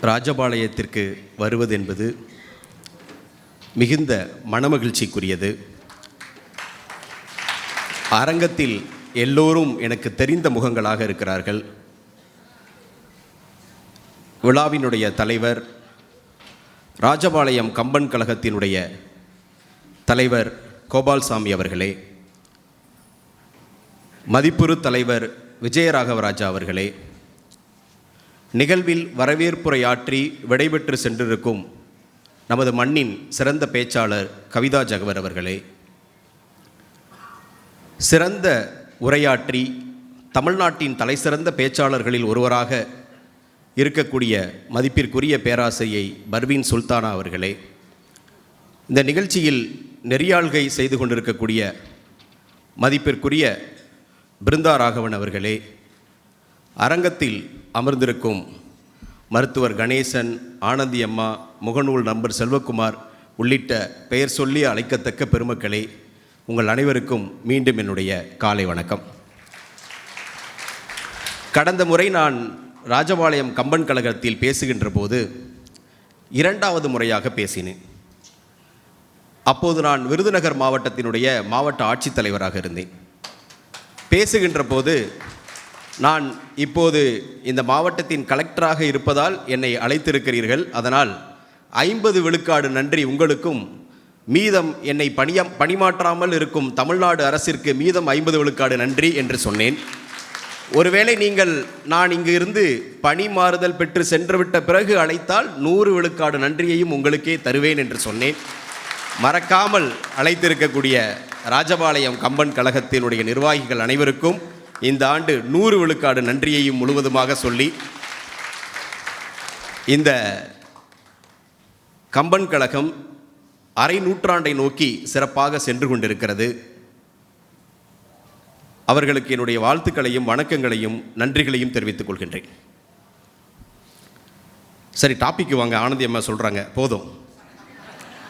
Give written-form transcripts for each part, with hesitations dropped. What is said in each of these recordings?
ராஜபாளையத்திற்கு வருவது என்பது மிகுந்த மனமகிழ்ச்சிக்குரியது. அரங்கத்தில் எல்லோரும் எனக்கு தெரிந்த முகங்களாக இருக்கிறார்கள். விழாவினுடைய தலைவர், ராஜபாளையம் கம்பன் கழகத்தினுடைய தலைவர் கோபால்சாமி அவர்களே, மதிப்புறு தலைவர் விஜயராகவராஜா அவர்களே, நிகழ்வில் வரவேற்புரையாற்றி விடைபெற்று சென்றிருக்கும் நமது மண்ணின் சிறந்த பேச்சாளர் கவிதா ஜகவர் அவர்களே, சிறந்த உரையாற்றி தமிழ்நாட்டின் தலைசிறந்த பேச்சாளர்களில் ஒருவராக இருக்கக்கூடிய மதிப்பிற்குரிய பேராசிரியை பர்வீன் சுல்தானா அவர்களே, இந்த நிகழ்ச்சியில் நெறியாள்கை செய்து கொண்டிருக்கக்கூடிய மதிப்பிற்குரிய பிருந்தா ராகவன் அவர்களே, அரங்கத்தில் அமர்ந்திருக்கும் மருத்துவர் கணேசன், ஆனந்தி அம்மா, முகநூல் நண்பர் செல்வகுமார் உள்ளிட்ட பெயர் சொல்லி அழைக்கத்தக்க பெருமக்களே, உங்கள் அனைவருக்கும் மீண்டும் என்னுடைய காலை வணக்கம். கடந்த முறை நான் ராஜபாளையம் கம்பன் கழகத்தில் பேசுகின்ற போது இரண்டாவது முறையாக பேசினேன். அப்போது நான் விருதுநகர் மாவட்டத்தினுடைய மாவட்ட ஆட்சித்தலைவராக இருந்தேன். பேசுகின்ற போது நான் இப்போது இந்த மாவட்டத்தின் கலெக்டராக இருப்பதால் என்னை அழைத்திருக்கிறீர்கள், அதனால் 50 விழுக்காடு நன்றி உங்களுக்கும், மீதம் என்னை பணிமாற்றாமல் இருக்கும் தமிழ்நாடு அரசிற்கு மீதம் 50 விழுக்காடு நன்றி என்று சொன்னேன். ஒருவேளை நீங்கள் நான் இங்கு இருந்து பணி மாறுதல் பெற்று சென்றுவிட்ட பிறகு அழைத்தால் 100 விழுக்காடு நன்றியையும் உங்களுக்கே தருவேன் என்று சொன்னேன். மறக்காமல் அழைத்திருக்கக்கூடிய ராஜபாளையம் கம்பன் கழகத்தினுடைய நிர்வாகிகள் அனைவருக்கும் இந்த ஆண்டு 100 விழுக்காடு நன்றியையும் முழுவதுமாக சொல்லி, இந்த கம்பன் கழகம் அரை நூற்றாண்டை நோக்கி சிறப்பாக சென்று கொண்டிருக்கிறது. அவர்களுக்கு என்னுடைய வாழ்த்துக்களையும் வணக்கங்களையும் நன்றிகளையும் தெரிவித்துக் கொள்கின்றேன். சரி, டாபிக் வாங்க. ஆனந்தி அம்மா சொல்கிறாங்க, போதும்,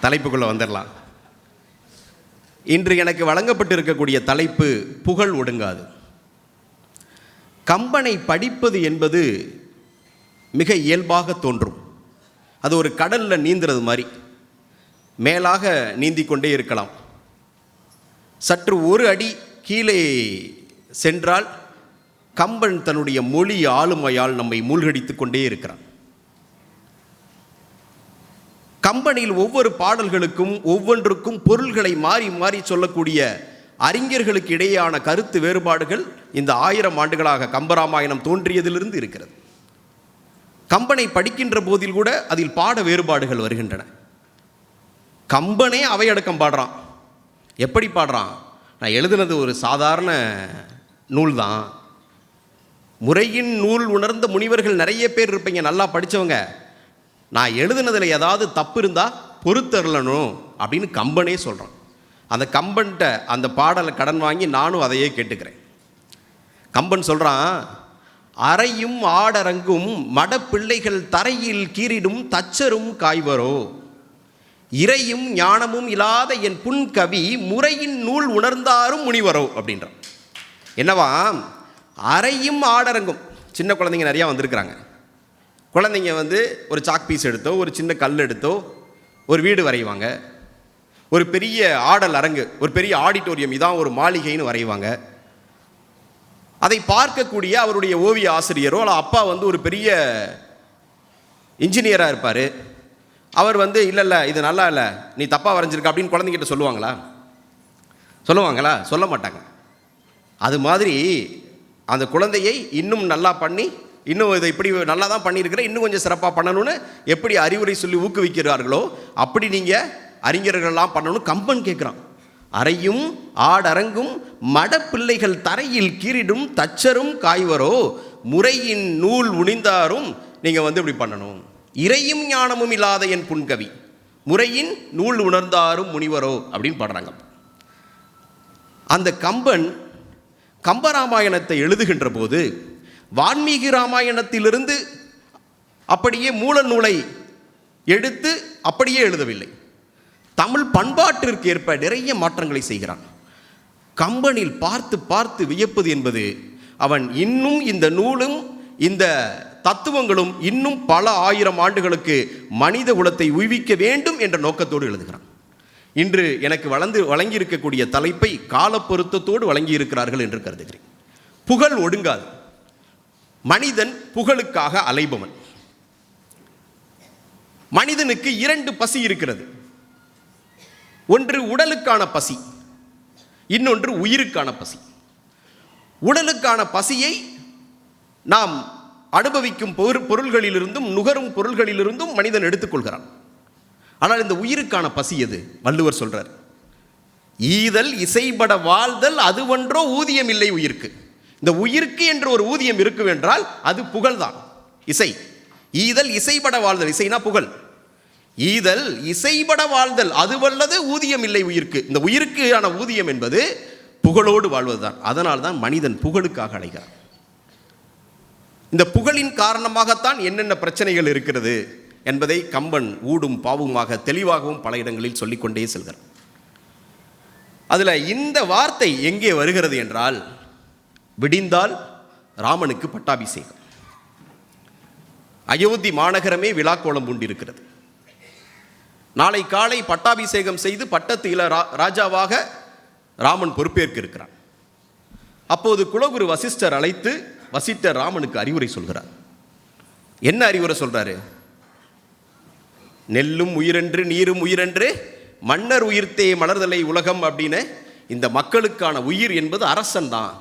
தலைப்புக்குள்ளே வந்துடலாம். இன்று எனக்கு வழங்கப்பட்டிருக்கக்கூடிய தலைப்பு புகழ் ஒடுங்காது. கம்பனை படிப்பது என்பது மிக இயல்பாக தோன்றும். அது ஒரு கடலில் நீந்துறது மாதிரி, மேலாக நீந்தி கொண்டே இருக்கலாம். சற்று ஒரு அடி கீழே சென்றால் கம்பன் தன்னுடைய மொழி ஆளுமையால் நம்மை மூழ்கடித்து கொண்டே இருக்கிறான். கம்பனில் ஒவ்வொரு பாடல்களுக்கும் ஒவ்வொன்றுக்கும் பொருள்களை மாறி மாறி சொல்லக்கூடிய அறிஞர்களுக்கு இடையேயான கருத்து வேறுபாடுகள் இந்த 1000 ஆண்டுகளாக கம்பராமாயணம் தோன்றியதிலிருந்து இருக்கிறது. கம்பனை படிக்கின்ற போதில் கூட அதில் பாட வேறுபாடுகள் வருகின்றன. கம்பனே அவையடக்கம் பாடுறான். எப்படி பாடுறான்? நான் எழுதுனது ஒரு சாதாரண நூல் தான். முறையின் நூல் உணர்ந்த முனிவர்கள் நிறைய பேர் இருப்பீங்க, நல்லா படித்தவங்க. நான் எழுதுனதில் ஏதாவது தப்பு இருந்தால் பொறுத்தரலணும் அப்படின்னு கம்பனே சொல்கிறான். அந்த கம்பன்கிட்ட அந்த பாடலை கடன் வாங்கி நானும் அதையே கேட்டுக்கிறேன். கம்பன் சொல்கிறான், அறையும் ஆடரங்கும் மடப்பிள்ளைகள் தரையில் கீறிடும் தச்சரும் காய்வரோ, இறையும் ஞானமும் இல்லாத என் புன்கவி முறையின் நூல் உணர்ந்தாரும் முனிவரோ அப்படின்றான். என்னவா, அறையும் ஆடரங்கும், சின்ன குழந்தைங்க நிறையா வந்திருக்கிறாங்க. குழந்தைங்க ஒரு சாக் பீஸ் எடுத்தோ, ஒரு சின்ன கல் எடுத்தோ ஒரு வீடு வரைவாங்க. ஒரு பெரிய ஆடல் அரங்கு, ஒரு பெரிய ஆடிட்டோரியம், இதான் ஒரு மாளிகைன்னு வரைவாங்க. அதை பார்க்கக்கூடிய அவருடைய ஓவிய ஆசிரியரோ அல்ல அப்பா ஒரு பெரிய இன்ஜினியராக இருப்பார். அவர் இல்லை இது நல்லா இல்லை, நீ தப்பாக வரைஞ்சிருக்க அப்படின்னு குழந்தைங்கிட்ட சொல்லுவாங்களா? சொல்ல மாட்டாங்க. அது மாதிரி அந்த குழந்தையை இன்னும் நல்லா பண்ணி, இன்னும் இதை இப்படி நல்லா தான் பண்ணியிருக்கிறேன், இன்னும் கொஞ்சம் சிறப்பாக பண்ணணும்னு எப்படி அறிவுரை சொல்லி ஊக்குவிக்கிறார்களோ அப்படி நீங்கள் அறிஞர்கள்லாம் பண்ணணும். கம்பன் கேட்குறான், அறையும் ஆடரங்கும் மடப்பிள்ளைகள் தரையில் கீறிடும் தச்சரும் காய்வரோ, முறையின் நூல் உணிந்தாரும் நீங்கள் இப்படி பண்ணணும். இறையும் ஞானமும் இல்லாத என் புன்கவி முறையின் நூல் உணர்ந்தாரும் முனிவரோ அப்படின்னு பாடுறாங்க. அந்த கம்பன் கம்பராமாயணத்தை எழுதுகின்ற போது வான்மீகி ராமாயணத்திலிருந்து அப்படியே மூல நூலை எடுத்து அப்படியே எழுதவில்லை. தமிழ் பண்பாட்டிற்கு ஏற்ப நிறைய மாற்றங்களை செய்கிறான். கம்பனில் பார்த்து பார்த்து வியப்பது என்பது, அவன் இன்னும் இந்த நூலும் இந்த தத்துவங்களும் இன்னும் பல ஆயிரம் ஆண்டுகளுக்கு மனித குலத்தை உய்விக்க வேண்டும் என்ற நோக்கத்தோடு எழுதுகிறான். இன்று எனக்கு வழங்கியிருக்கக்கூடிய தலைப்பை காலப்பொருத்தத்தோடு வழங்கியிருக்கிறார்கள் என்று கருதுகிறேன். புகழ் ஒடுங்காது. மனிதன் புகழுக்காக அலைபவன். மனிதனுக்கு இரண்டு பசி இருக்கிறது. ஒன்று உடலுக்கான பசி, இன்னொன்று உயிருக்கான பசி. உடலுக்கான பசியை நாம் அனுபவிக்கும் பொருள்களிலிருந்தும் நுகரும் பொருள்களிலிருந்தும் மனிதன் எடுத்துக்கொள்கிறான். ஆனால் இந்த உயிருக்கான பசி எது? வள்ளுவர் சொல்றார், ஈதல் இசைபட வாழ்தல் அதுவன்றோ ஊதியம் இல்லை உயிர்க்கு. இந்த உயிருக்கு என்று ஒரு ஊதியம் இருக்கும் என்றால் அது புகழ்தான், இசை. ஈதல் இசைபட வாழ்தல், இசைனா புகழ். ஈதல் இசைபட வாழ்தல் அதுவல்லது ஊதியம் இல்லை உயிர்க்கு. இந்த உயிருக்கான ஊதியம் என்பது புகழோடு வாழ்வதுதான். அதனால் தான் மனிதன் புகழுக்காக அலைகிறான். இந்த புகழின் காரணமாகத்தான் என்னென்ன பிரச்சனைகள் இருக்கிறது என்பதை கம்பன் ஊடும் பாவுமாக தெளிவாகவும் பல இடங்களில் சொல்லிக்கொண்டே செல்கிறார். அதில் இந்த வார்த்தை எங்கே வருகிறது என்றால், விடிந்தால் ராமனுக்கு பட்டாபிஷேகம். அயோத்தி மாநகரமே விழாக்கோலம் பூண்டிருக்கிறது. நாளை காலை பட்டாபிஷேகம் செய்து பட்டத்து இள ராஜாவாக ராமன் பொறுப்பேற்க இருக்கிறான். அப்போது குலகுரு வசிஷ்டர் அழைத்து வசிஷ்டர் ராமனுக்கு அறிவுரை சொல்கிறார். என்ன அறிவுரை சொல்றாரு? நெல்லும் உயிரென்று நீரும் உயிரென்று மன்னர் உயிர்த்தே மலர்தலை உலகம் அப்படின்னு. இந்த மக்களுக்கான உயிர் என்பது அரசன் தான்.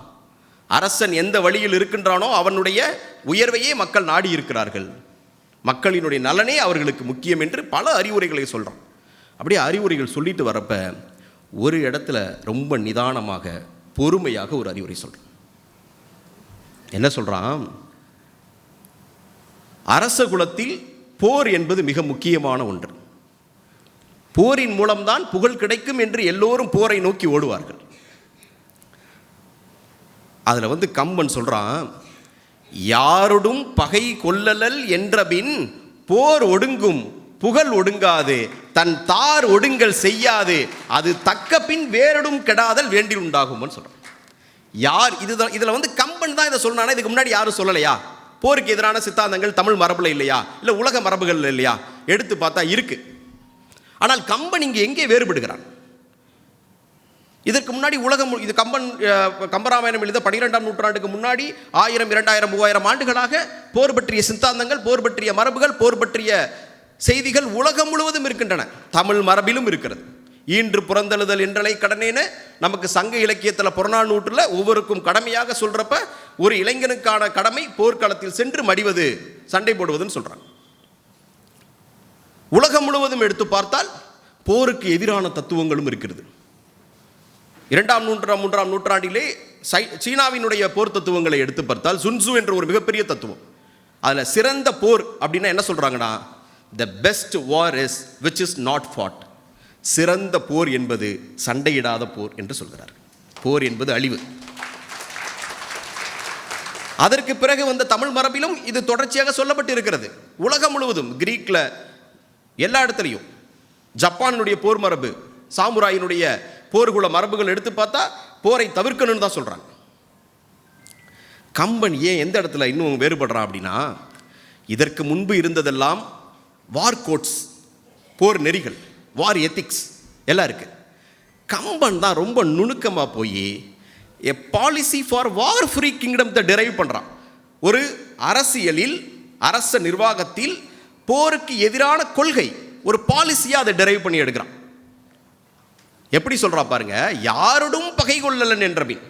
அரசன் எந்த வழியில் இருக்கின்றானோ அவனுடைய உயர்வையே மக்கள் நாடி இருக்கிறார்கள். மக்களினுடைய நலனே அவர்களுக்கு முக்கியம் என்று பல அறிவுரைகளை சொல்கிறான். அப்படியே அறிவுரைகள் சொல்லிட்டு வரப்ப ஒரு இடத்துல ரொம்ப நிதானமாக பொறுமையாக ஒரு அறிவுரை சொல்கிறான். என்ன சொல்கிறான்? அரச குலத்தில் போர் என்பது மிக முக்கியமான ஒன்று. போரின் மூலம்தான் புகழ் கிடைக்கும் என்று எல்லோரும் போரை நோக்கி ஓடுவார்கள். அதில் கம்பன் சொல்கிறான், யாருடும் பகை கொள்ளலல் என்றபின் போர் ஒடுங்கும் புகழ் ஒடுங்காது தன் தார் ஒடுங்கல் செய்யாது அது தக்க பின் வேறடும் கெடாதல் வேண்டி உண்டாகும்னு சொல்கிறான். யார் இதுதான் இதில் கம்பன் தான் இதை சொன்னானா? இதுக்கு முன்னாடி யாரும் சொல்லலையா? போருக்கு எதிரான சித்தாந்தங்கள் தமிழ் மரபுல இல்லையா? இல்லை உலக மரபுகள் இல்லையா? எடுத்து பார்த்தா இருக்கு. ஆனால் கம்பன் இங்கே எங்கே வேறுபடுகிறான்? இதற்கு முன்னாடி இது கம்பராமாயணம் எழுத 12ஆம் நூற்றாண்டுக்கு முன்னாடி 1000, 2000, 3000 ஆண்டுகளாக போர் பற்றிய சித்தாந்தங்கள், போர் பற்றிய மரபுகள், போர் பற்றிய செய்திகள் உலகம் முழுவதும் இருக்கின்றன. தமிழ் மரபிலும் இருக்கிறது. ஈன்று புறந்தழுதல் என்றலை கடனேன்னு நமக்கு சங்க இலக்கியத்தில் புறநானூற்றில் ஒவ்வொருக்கும் கடமையாக சொல்றப்ப ஒரு இளைஞனுக்கான கடமை போர்க்களத்தில் சென்று மடிவது, சண்டை போடுவதுன்னு சொல்றாங்க. உலகம் முழுவதும் எடுத்து பார்த்தால் போருக்கு எதிரான தத்துவங்களும் இருக்கிறது. 2ஆம், 3ஆம் நூற்றாண்டிலே சீனாவினுடைய போர் தத்துவங்களை எடுத்து பார்த்தால் சுன்சு என்ற ஒரு மிகப்பெரிய தத்துவம். அதில் சிறந்த போர் அப்படின்னா என்ன சொல்றாங்கன்னா, the best war is which is not fought. சிறந்த போர் என்பது சண்டையிடாத போர் என்று சொல்கிறார். போர் என்பது அழிவு. அதற்கு பிறகு வந்த தமிழ் மரபிலும் இது தொடர்ச்சியாக சொல்லப்பட்டு இருக்கிறது. உலகம் முழுவதும் கிரீக்கில் எல்லா இடத்துலையும், ஜப்பானுடைய போர் மரபு, சாமுராயினுடைய போர்க்குல மரபுகள் எடுத்து பார்த்தா போரை தவிர்க்கணும்னு தான் சொல்றாங்க. கம்பன் ஏன் எந்த இடத்துல இன்னும் வேறுபடுறான் அப்படின்னா, இதற்கு முன்பு இருந்ததெல்லாம் வார் கோட்ஸ், போர் நெறிகள், வார் எத்திக்ஸ் எல்லாம் இருக்கு. கம்பன் தான் ரொம்ப நுணுக்கமாக போய் a policy for war free kingdom derive பண்ணுறான். ஒரு அரசியலில், அரச நிர்வாகத்தில் போருக்கு எதிரான கொள்கை, ஒரு பாலிசியாக அதை டெரைவ் பண்ணி எடுக்கிறான். எப்படி சொல்றா பாருங்க, யாருடும் பகை கொள்ளலன் என்றபின்,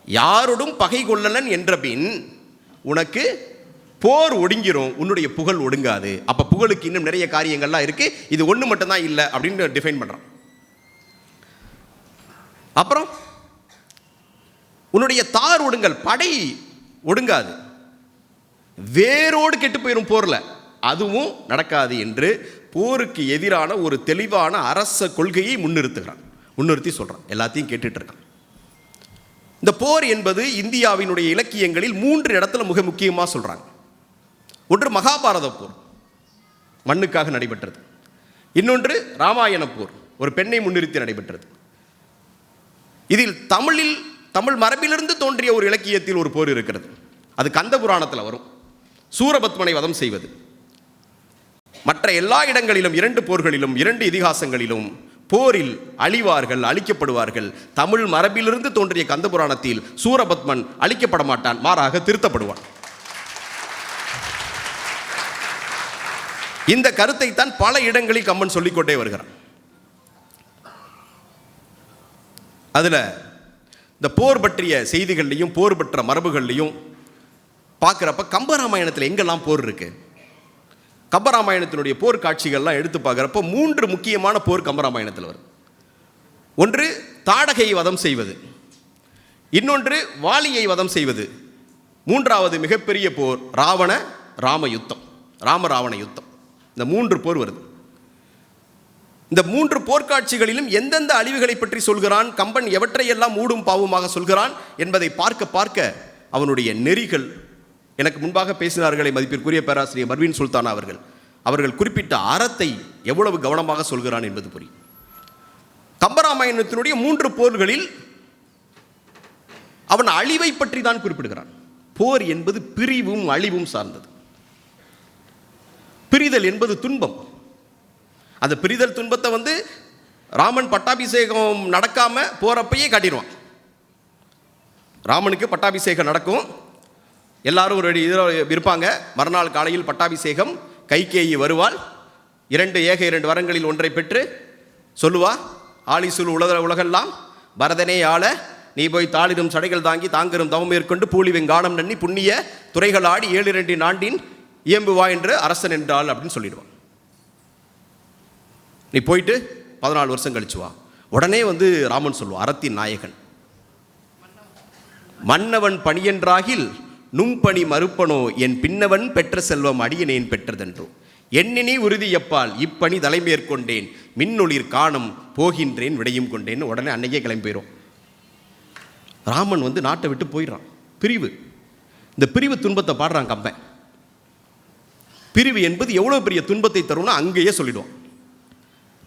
யாருடும் பகை கொள்ளலன் என்றபின் உனக்கு போர் ஒடுங்கிரும், உன்னுடைய புகழ் ஒடுங்காது. அப்ப புகழுக்கு இன்னும் நிறைய காரியங்கள்லாம் இருக்கு, இது ஒன்று மட்டும்தான் இல்லை அப்படின்னு டிஃபைன் பண்றான். அப்புறம் உன்னுடைய தார் ஒடுங்கல், படை ஒடுங்காது, வேரோடு கெட்டு போயிடும் போர்ல, அதுவும் நடக்காது என்று போருக்கு எதிரான ஒரு தெளிவான அரச கொள்கையை முன்னிறுத்தி சொல்றான். எல்லாத்தையும் கேட்டுட்டு இருக்கான். இந்த போர் என்பது இந்தியாவினுடைய இலக்கியங்களில் 3 இடத்துல மிக முக்கியமாக சொல்றாங்க. ஒன்று மகாபாரத போர், மண்ணுக்காக நடைபெற்றது. இன்னொன்று ராமாயண போர், ஒரு பெண்ணை முன்னிறுத்தி நடைபெற்றது. இதில் தமிழ் மரபிலிருந்து தோன்றிய ஒரு இலக்கியத்தில் ஒரு போர் இருக்கிறது. அது கந்த புராணத்தில் வரும். சூரபத்மனை வதம் செய்வது. மற்ற எல்லா இடங்களிலும் 2 போர்களிலும் 2 இதிகாசங்களிலும் போரில் அழிவார்கள், அழிக்கப்படுவார்கள். தமிழ் மரபிலிருந்து தோன்றிய கந்தபுராணத்தில் சூரபத்மன் அழிக்கப்பட மாட்டான், மாறாக திருத்தப்படுவான். இந்த கருத்தை தான் பல இடங்களில் கம்பன் சொல்லிக்கொண்டே வருகிறான். அதில் இந்த போர் பற்றிய செய்திகள்லையும் போர் பற்ற மரபுகள்லையும் பார்க்குறப்ப கம்பராமாயணத்தில் எங்கெல்லாம் போர் இருக்கு, கம்பராமாயணத்தினுடைய போர் காட்சிகள்லாம் எடுத்து பார்க்குறப்போ 3 முக்கியமான போர் கம்பராமாயணத்தில் வரும். ஒன்று தாடகையை வதம் செய்வது, இன்னொன்று வாலியை வதம் செய்வது, மூன்றாவது மிகப்பெரிய போர் ராம யுத்தம், ராவண யுத்தம். இந்த 3 போர் வருது. இந்த 3 போர்க்காட்சிகளிலும் எந்தெந்த அழிவுகளை பற்றி சொல்கிறான், கம்பன் எவற்றையெல்லாம் மூடும் பாவமாக சொல்கிறான் என்பதை பார்க்க பார்க்க அவனுடைய நெறிகள், எனக்கு முன்பாக பேசினார்களே மதிப்பிற்குரிய பேராசிரியர் மர்வின் சுல்தானா அவர்கள் குறிப்பிட்ட அறத்தை எவ்வளவு கவனமாக சொல்கிறான் என்பது புரியும். கம்பராமாயணத்தினுடைய 3 போர்களில் அவன் அழிவை பற்றி தான் குறிப்பிடுகிறான். போர் என்பது பிரிவும் அழிவும் சார்ந்தது. பிரிதல் என்பது துன்பம். அந்த பிரிதல் துன்பத்தை ராமன் பட்டாபிஷேகம் நடக்காம போறப்பயே காட்டிடுவான். ராமனுக்கு பட்டாபிஷேகம் நடக்கும், எல்லாரும் ஒரு இதில் இருப்பாங்க. மறுநாள் காலையில் பட்டாபிஷேகம், கைகேயி வருவாள், 2 வரங்களில் ஒன்றை பெற்று சொல்லுவா, ஆலிசுல் உலகெல்லாம் பரதனே ஆள நீ போய் தாளிடும் சடைகள் தாங்கி தாங்கரும் தவம் மேற்கொண்டு பூலி வெங்கானம் நன்னி புண்ணிய துறைகள் ஆடி 7 நாண்டின் இயம்புவா என்று அரசன் என்றாள் அப்படின்னு சொல்லிடுவான். நீ போயிட்டு 14 வருஷம் கழிச்சு வா. உடனே ராமன் சொல்லுவான், அறத்தின் நாயகன் மன்னவன் பணியென்றாகில் நும்பணி மறுப்பனோ என் பின்னவன் பெற்ற செல்வம் அடியனேன் பெற்றதென்றோ என்னினி உறுதியப்பால் இப்பணி தலைமேற்கொண்டேன் மின்னொளிர் காணம் போகின்றேன் விடையும் கொண்டேன். உடனே அன்னைக்கே கிளம்பி போயிடும். ராமன் நாட்டை விட்டு போயிடுறான். பிரிவு, இந்த பிரிவு துன்பத்தை பாடுறான் கம்பன். பிரிவு என்பது எவ்வளோ பெரிய துன்பத்தை தரும்னா அங்கேயே சொல்லிடுவான்.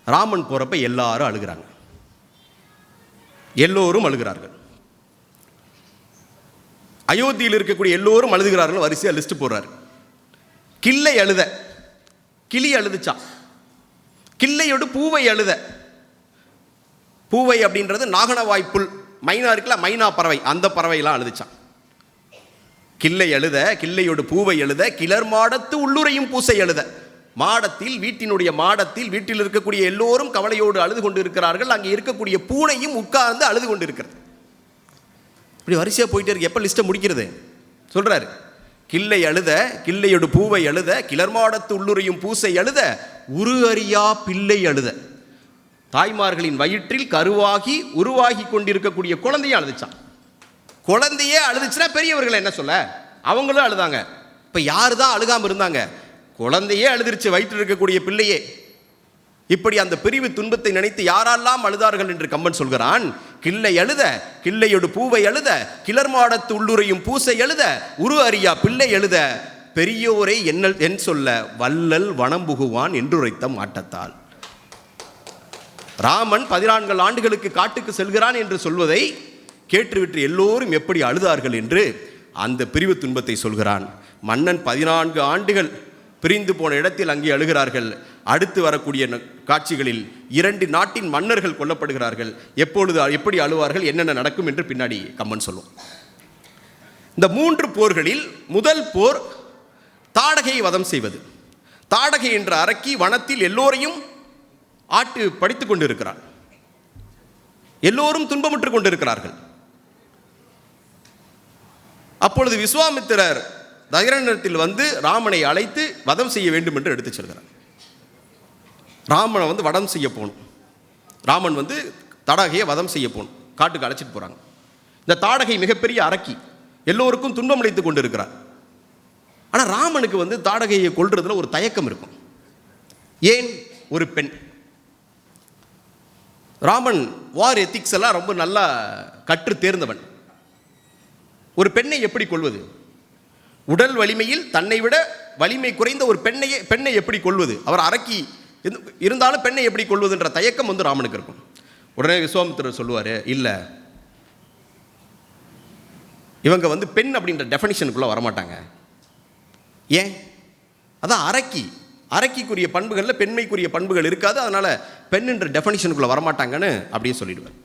ராமன் போகிறப்ப எல்லாரும் அழுகிறாங்க, எல்லோரும் அழுகிறார்கள். அயோத்தியில் இருக்கக்கூடிய எல்லோரும் அழுதுகிறார்கள். வரிசையாக லிஸ்ட் போடுறாரு. கிள்ளை அழுத, கிளி அழுதுச்சான். கிள்ளையோடு பூவை அழுத. பூவை அப்படின்றது நாகனவாய்ப்புல், மைனா இருக்குல்ல, மைனா பறவை, அந்த பறவையெல்லாம் அழுதுச்சான். கிள்ளை அழுத, கிள்ளையோடு பூவை அழுத, கிளர் மாடத்து உள்ளுரையும் பூசை அழுத. மாடத்தில், வீட்டினுடைய மாடத்தில் வீட்டில் இருக்கக்கூடிய எல்லோரும் கவலையோடு அழுது கொண்டு இருக்கிறார்கள். அங்கே இருக்கக்கூடிய பூனையும் உட்கார்ந்து அழுது கொண்டு இருக்கிறது. இப்படி வரிசையாக போயிட்டே இருக்கு. எப்போ லிஸ்ட்டை முடிக்கிறது சொல்கிறாரு. கிள்ளை அழுத, கிள்ளையோடு பூவை அழுத, கிளர்மாடத்து உள்ளுரையும் பூசை அழுத, உரு அறியா பிள்ளை அழுத. தாய்மார்களின் வயிற்றில் கருவாகி உருவாகி கொண்டிருக்கக்கூடிய குழந்தையும் அழுதுச்சான். குழந்தையே அழுதுச்சுன்னா பெரியவர்கள் என்ன சொல்ல, அவங்களும் அழுதாங்க. இப்போ யாரு தான் அழுகாமல் இருந்தாங்க? குழந்தையே அழுதுருச்சு, வயிற்றில் இருக்கக்கூடிய பிள்ளையே. இப்படி அந்த பிரிவு துன்பத்தை நினைத்து யாரெல்லாம் அழுதார்கள் என்று கம்பன் சொல்கிறான். கிள்ளை அழுத, கிள்ளையோடு பூவை அழுத, கிளர்மாடத்து உள்ளுரையும் பூசை அழுத, உரு அறியா பிள்ளை அழுத, பெரியோரை என் சொல்ல வள்ளல் வனம்புகுவான் என்றுரைத்த மாட்டத்தால். ராமன் 14 ஆண்டுகளுக்கு காட்டுக்கு செல்கிறான் என்று சொல்வதை கேட்டுவிட்டு எல்லோரும் எப்படி அழுதார்கள் என்று அந்த பிரிவு துன்பத்தை சொல்கிறான். மன்னன் 14 ஆண்டுகள் பிரிந்து போன இடத்தில் அங்கே அழுகிறார்கள். அடுத்து வரக்கூடிய காட்சிகளில் 2 நாட்டின் மன்னர்கள் கொல்லப்படுகிறார்கள். எப்பொழுது எப்படி அழுவார்கள், என்னென்ன நடக்கும் என்று பின்னாடி கம்பன் சொல்லுவோம். இந்த 3 போர்களில் முதல் போர் தாடகையை வதம் செய்வது. தாடகை என்ற அரக்கி வனத்தில் எல்லோரையும் ஆட்டு படித்துக் கொண்டிருக்கிறார். எல்லோரும் துன்பமுற்று கொண்டிருக்கிறார்கள். அப்பொழுது விஸ்வாமித்திரர் தகரத்தில் ராமனை அழைத்து வதம் செய்ய வேண்டும் என்று எடுத்து செல்கிறார். ராமனை வதம் செய்ய போகணும். ராமன் தாடகையை வதம் செய்ய போகணும். காட்டுக்கு அழைச்சிட்டு போகிறாங்க. இந்த தாடகை மிகப்பெரிய அரக்கி, எல்லோருக்கும் துன்பம் அளித்துக் கொண்டிருக்கிறார். ஆனால் ராமனுக்கு தாடகையை கொல்றதுல ஒரு தயக்கம் இருக்கும். ஏன்? ஒரு பெண். ராமன் வார் எத்திக்ஸ் எல்லாம் ரொம்ப நல்லா கற்று தேர்ந்தவன். ஒரு பெண்ணை எப்படி கொள்வது? உடல் வலிமையில் தன்னை விட வலிமை குறைந்த ஒரு பெண்ணை எப்படி கொள்வது? அவர் அரக்கி இருந்தாலும் பெண்ணை எப்படி கொள்வதுன்ற தயக்கம் ராமனுக்கு இருக்கும். உடனே விஸ்வாமித்திரர் சொல்லுவார், இல்லை, இவங்க பெண் அப்படின்ற டெஃபனிஷனுக்குள்ளே வரமாட்டாங்க. ஏன்? அதான் அரக்கிக்குரிய பண்புகளில் பெண்மைக்குரிய பண்புகள் இருக்காது, அதனால் பெண்ணுன்ற டெஃபனிஷனுக்குள்ளே வரமாட்டாங்கன்னு அப்படியே சொல்லிடுவேன்.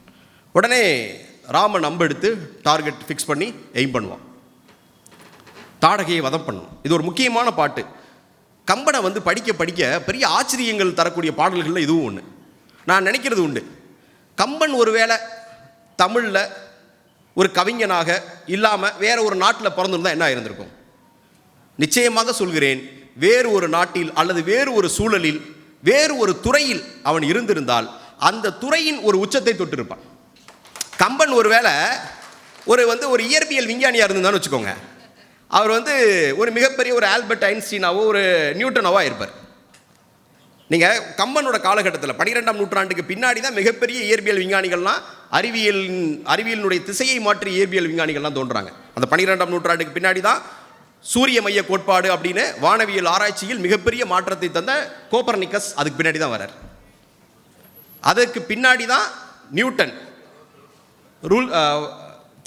உடனே ராமன் அம்பு எடுத்து டார்கெட் ஃபிக்ஸ் பண்ணி எய்ம் பண்ணுவான், தாடகையை வதம் பண்ணும். இது ஒரு முக்கியமான பாட்டு. கம்பனை வந்து படிக்க படிக்க பெரிய ஆச்சரியங்கள் தரக்கூடிய பாடல்களில் இதுவும் ஒன்று. நான் நினைக்கிறது உண்டு, கம்பன் ஒருவேளை தமிழில் ஒரு கவிஞனாக இல்லாமல் வேற ஒரு நாட்டில் பிறந்திருந்தால் என்ன இருந்திருக்கும்? நிச்சயமாக சொல்கிறேன், வேறு ஒரு நாட்டில் அல்லது வேறு ஒரு சூழலில் வேறு ஒரு துறையில் அவன் இருந்திருந்தால் அந்த துறையின் ஒரு உச்சத்தை தொட்டிருப்பான். கம்பன் ஒருவேளை ஒரு இயற்பியல் விஞ்ஞானியாக இருந்திருந்தான்னு வச்சுக்கோங்க, அவர் ஒரு மிகப்பெரிய ஒரு ஆல்பர்ட் ஐன்ஸ்டீனாவோ ஒரு நியூட்டனாவோ இருப்பார். நீங்கள் கம்பனோட காலகட்டத்தில் 12ஆம் நூற்றாண்டுக்கு பின்னாடி தான் மிகப்பெரிய இயற்பியல் விஞ்ஞானிகள்லாம் அறிவியலினுடைய திசையை மாற்றி இயற்பியல் விஞ்ஞானிகள்லாம் தோன்றாங்க. அந்த 12ஆம் நூற்றாண்டுக்கு பின்னாடி தான் சூரிய மைய கோட்பாடு அப்படின்னு வானவியல் ஆராய்ச்சியில் மிகப்பெரிய மாற்றத்தை தந்த கோப்பர்னிக்கஸ் அதுக்கு பின்னாடி தான் வரார். அதுக்கு பின்னாடி தான் நியூட்டன்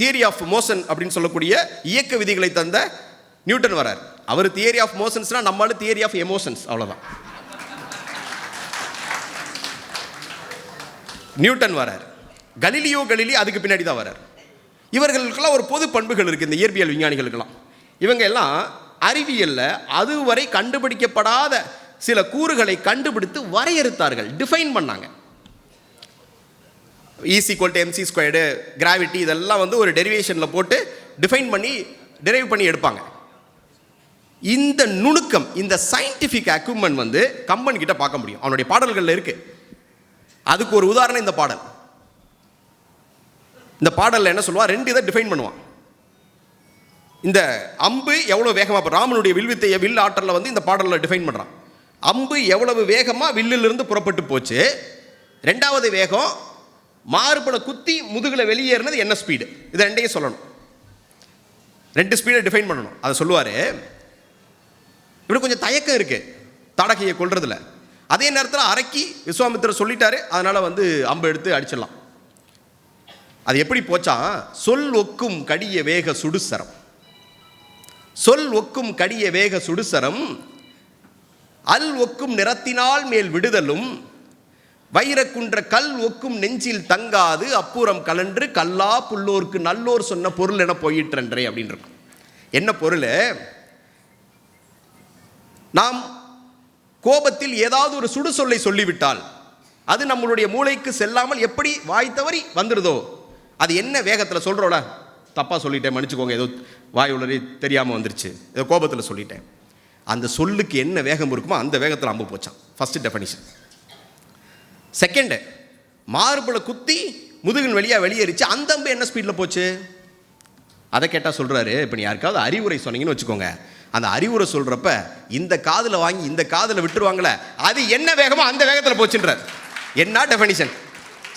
தியரி ஆஃப் மோஷன் அப்படின்னு சொல்லக்கூடிய இயக்க விதிகளை தந்த நியூட்டன் வரார். அவர் தியரி ஆஃப் மோஷன்ஸ்னா நம்மளும் தியரி ஆஃப் எமோஷன்ஸ், அவ்வளோதான். நியூட்டன் வரார். கலீலி அதுக்கு பின்னாடி தான் வரார். இவர்களுக்கெல்லாம் ஒரு பொது பண்புகள் இருக்குது, இந்த இயற்பியல் விஞ்ஞானிகளுக்கெல்லாம். இவங்க எல்லாம் அறிவியலில் அதுவரை கண்டுபிடிக்கப்படாத சில கூறுகளை கண்டுபிடித்து வரையறுத்தார்கள், டிஃபைன் பண்ணாங்க. E=mc², கிராவிட்டி, இதெல்லாம் ஒரு டெரிவேஷனில் போட்டு டிஃபைன் பண்ணி டெரைவ் பண்ணி எடுப்பாங்க. இந்த நுணுக்கம், இந்த சயின்டிஃபிக் அக்யூப்மெண்ட் கம்பன் கிட்ட பார்க்க முடியும், அவனுடைய பாடல்களில் இருக்கு. அதுக்கு ஒரு உதாரணம் இந்த பாடல். இந்த பாடலில் என்ன சொல்லுவான்? 2 இதை டிஃபைன் பண்ணுவான். இந்த அம்பு எவ்வளோ வேகமாக, ராமனுடைய வில்வித்தைய வில் ஆற்றலில் இந்த பாடலில் டிஃபைன் பண்ணுறான். அம்பு எவ்வளவு வேகமாக வில்லிலிருந்து புறப்பட்டு போச்சு, 2வது வேகம் மாறுபட குத்தி முதுகில் வெளியேறினது என்ன ஸ்பீடு, இது 2ஐயும் சொல்லணும். 2 ஸ்பீடை டிஃபைன் பண்ணணும். அதை சொல்லுவார். இப்படி கொஞ்சம் தயக்கம் இருக்குது தாடகையை கொல்றதுல. அதே நேரத்தில் அரக்கி விஸ்வாமித்திரர் சொல்லிட்டாரு, அதனால் அம்பு எடுத்து அடிச்சிடலாம். அது எப்படி போச்சா? சொல் ஒக்கும் கடிய வேக சுடுசரம், சொல் ஒக்கும் கடிய வேக சுடுசரம், அல் ஒக்கும் நிறத்தினால் மேல் விடுதலும், வைரக்குன்ற கல் ஒக்கும் நெஞ்சில் தங்காது அப்புறம் கலன்று கல்லா புல்லோர்க்கு நல்லோர் சொன்ன பொருள் என போயிற்றன்றே அப்படின்னு இருக்கும். என்ன பொருள்? நாம் கோபத்தில் ஏதாவது ஒரு சுடு சொல்லை சொல்லிவிட்டால் அது நம்மளுடைய மூளைக்கு செல்லாமல் எப்படி வாய் தவறி வந்துடுதோ, அது என்ன வேகத்தில் சொல்கிறோல, தப்பாக சொல்லிட்டேன் மன்னிச்சுக்கோங்க, ஏதோ வாய் உளறி தெரியாமல் வந்துருச்சு, ஏதோ கோபத்தில் சொல்லிட்டேன், அந்த சொல்லுக்கு என்ன வேகம் இருக்குமோ அந்த வேகத்தில் அம்பு போச்சான். First definition. செகண்டு, மார்புல குத்தி முதுகின் வழியாக வெளியேறிச்சு, அந்த அம்பு என்ன ஸ்பீடில் போச்சு? அதை கேட்டால் சொல்கிறாரு, இப்போ நீ யாருக்காவது அறிவுரை சொன்னீங்கன்னு வச்சுக்கோங்க, அந்த அறிவுரை சொல்கிறப்ப இந்த காதில் வாங்கி இந்த காதில் விட்டுருவாங்களே, அது என்ன வேகமோ அந்த வேகத்தில் போச்சுன்றார். என்ன டெஃபனிஷன்?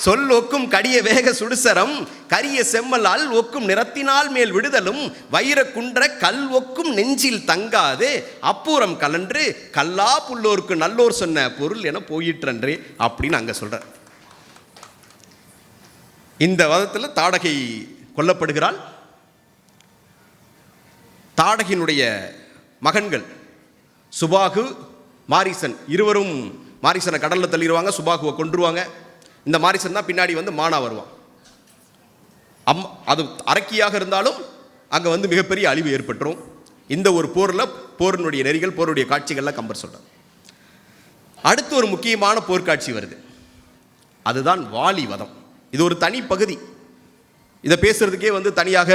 சொல் ஒக்கும் கடிய வேக சுடுசரம், கரிய செம்மல் அல் ஒக்கும் நிறத்தினால் மேல் விடுதலும், வைர குன்ற கல் ஒக்கும் நெஞ்சில் தங்காது அப்புறம் கலன்று கல்லா புல்லோருக்கு நல்லோர் சொன்ன பொருள் என போயிற்றன்றே அப்படின்னு அங்கே சொல்கிறார். இந்த வதத்தில் தாடகை கொல்லப்படுகிறாள். தாடகினுடைய மகன்கள் சுபாகு, மாரிசன், இருவரும் மாரிசனை கடலில் தள்ளிடுவாங்க, சுபாகுவை கொன்றுவாங்க. இந்த மாரிசன் தான் பின்னாடி மானா வருவான். அது அரக்கியாக இருந்தாலும் அங்கே மிகப்பெரிய அழிவு ஏற்பட்டுரும். இந்த ஒரு போரில் போரினுடைய நெறிகள், போருடைய காட்சிகள்லாம் கம்பர் சொல்கிறார். அடுத்து ஒரு முக்கியமான போர்க்காட்சி வருது, அதுதான் வாலி வதம். இது ஒரு தனி பகுதி, இதை பேசுறதுக்கே தனியாக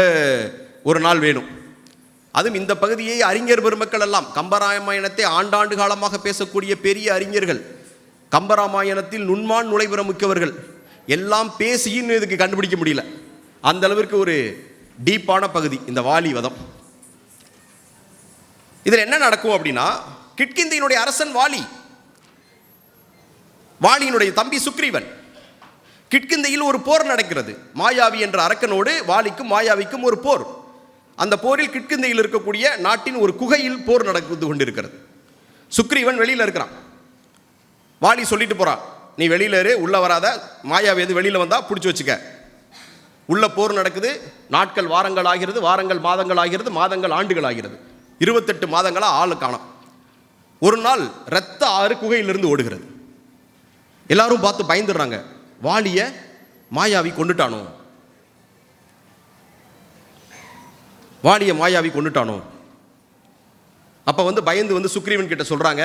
ஒரு நாள் வேணும். அதுவும் இந்த பகுதியை அறிஞர் பெருமக்கள் எல்லாம், கம்பராமாயணத்தை ஆண்டாண்டு காலமாக பேசக்கூடிய பெரிய அறிஞர்கள், கம்பராமாயணத்தில் நுண்மான் நுழைவுற மிக்கவர்கள் எல்லாம் பேசியும் இதுக்கு கண்டுபிடிக்க முடியல. அந்த அளவிற்கு ஒரு டீப்பான பகுதி இந்த வாலி வதம். இதில் என்ன நடக்கும் அப்படின்னா, கிட்கிந்தையினுடைய அரசன் வாலி, வாலியினுடைய தம்பி சுக்ரீவன், கிட்கிந்தையில் ஒரு போர் நடக்கிறது. மாயாவி என்ற அரக்கனோடு வாலிக்கும் மாயாவிக்கும் ஒரு போர். அந்த போரில் கிட்கிந்தையில் இருக்கக்கூடிய நாட்டின் ஒரு குகையில் போர் நடந்து கொண்டிருக்கிறது. சுக்ரீவன் வெளியில் இருக்கிறான். வாலி சொல்லிட்டு போறான், நீ வெளியில இரு, உள்ள வராத, மாயாவி வெளியில வந்தா பிடிச்சி வச்சுக்க. உள்ள போர் நடக்குது. நாட்கள் வாரங்கள் ஆகிறது, வாரங்கள் மாதங்கள் ஆகிறது, மாதங்கள் ஆண்டுகள் ஆகிறது. 28 மாதங்களாக ஆள் காணோம். ஒரு நாள் இரத்த ஆறு குகையிலிருந்து ஓடுகிறது. எல்லாரும் பார்த்து பயந்துடுறாங்க. வாலிய மாயாவி கொண்டுட்டானோ, வாலிய மாயாவி கொண்டுட்டானோ. அப்போ பயந்து சுக்ரீவன் கிட்ட சொல்கிறாங்க,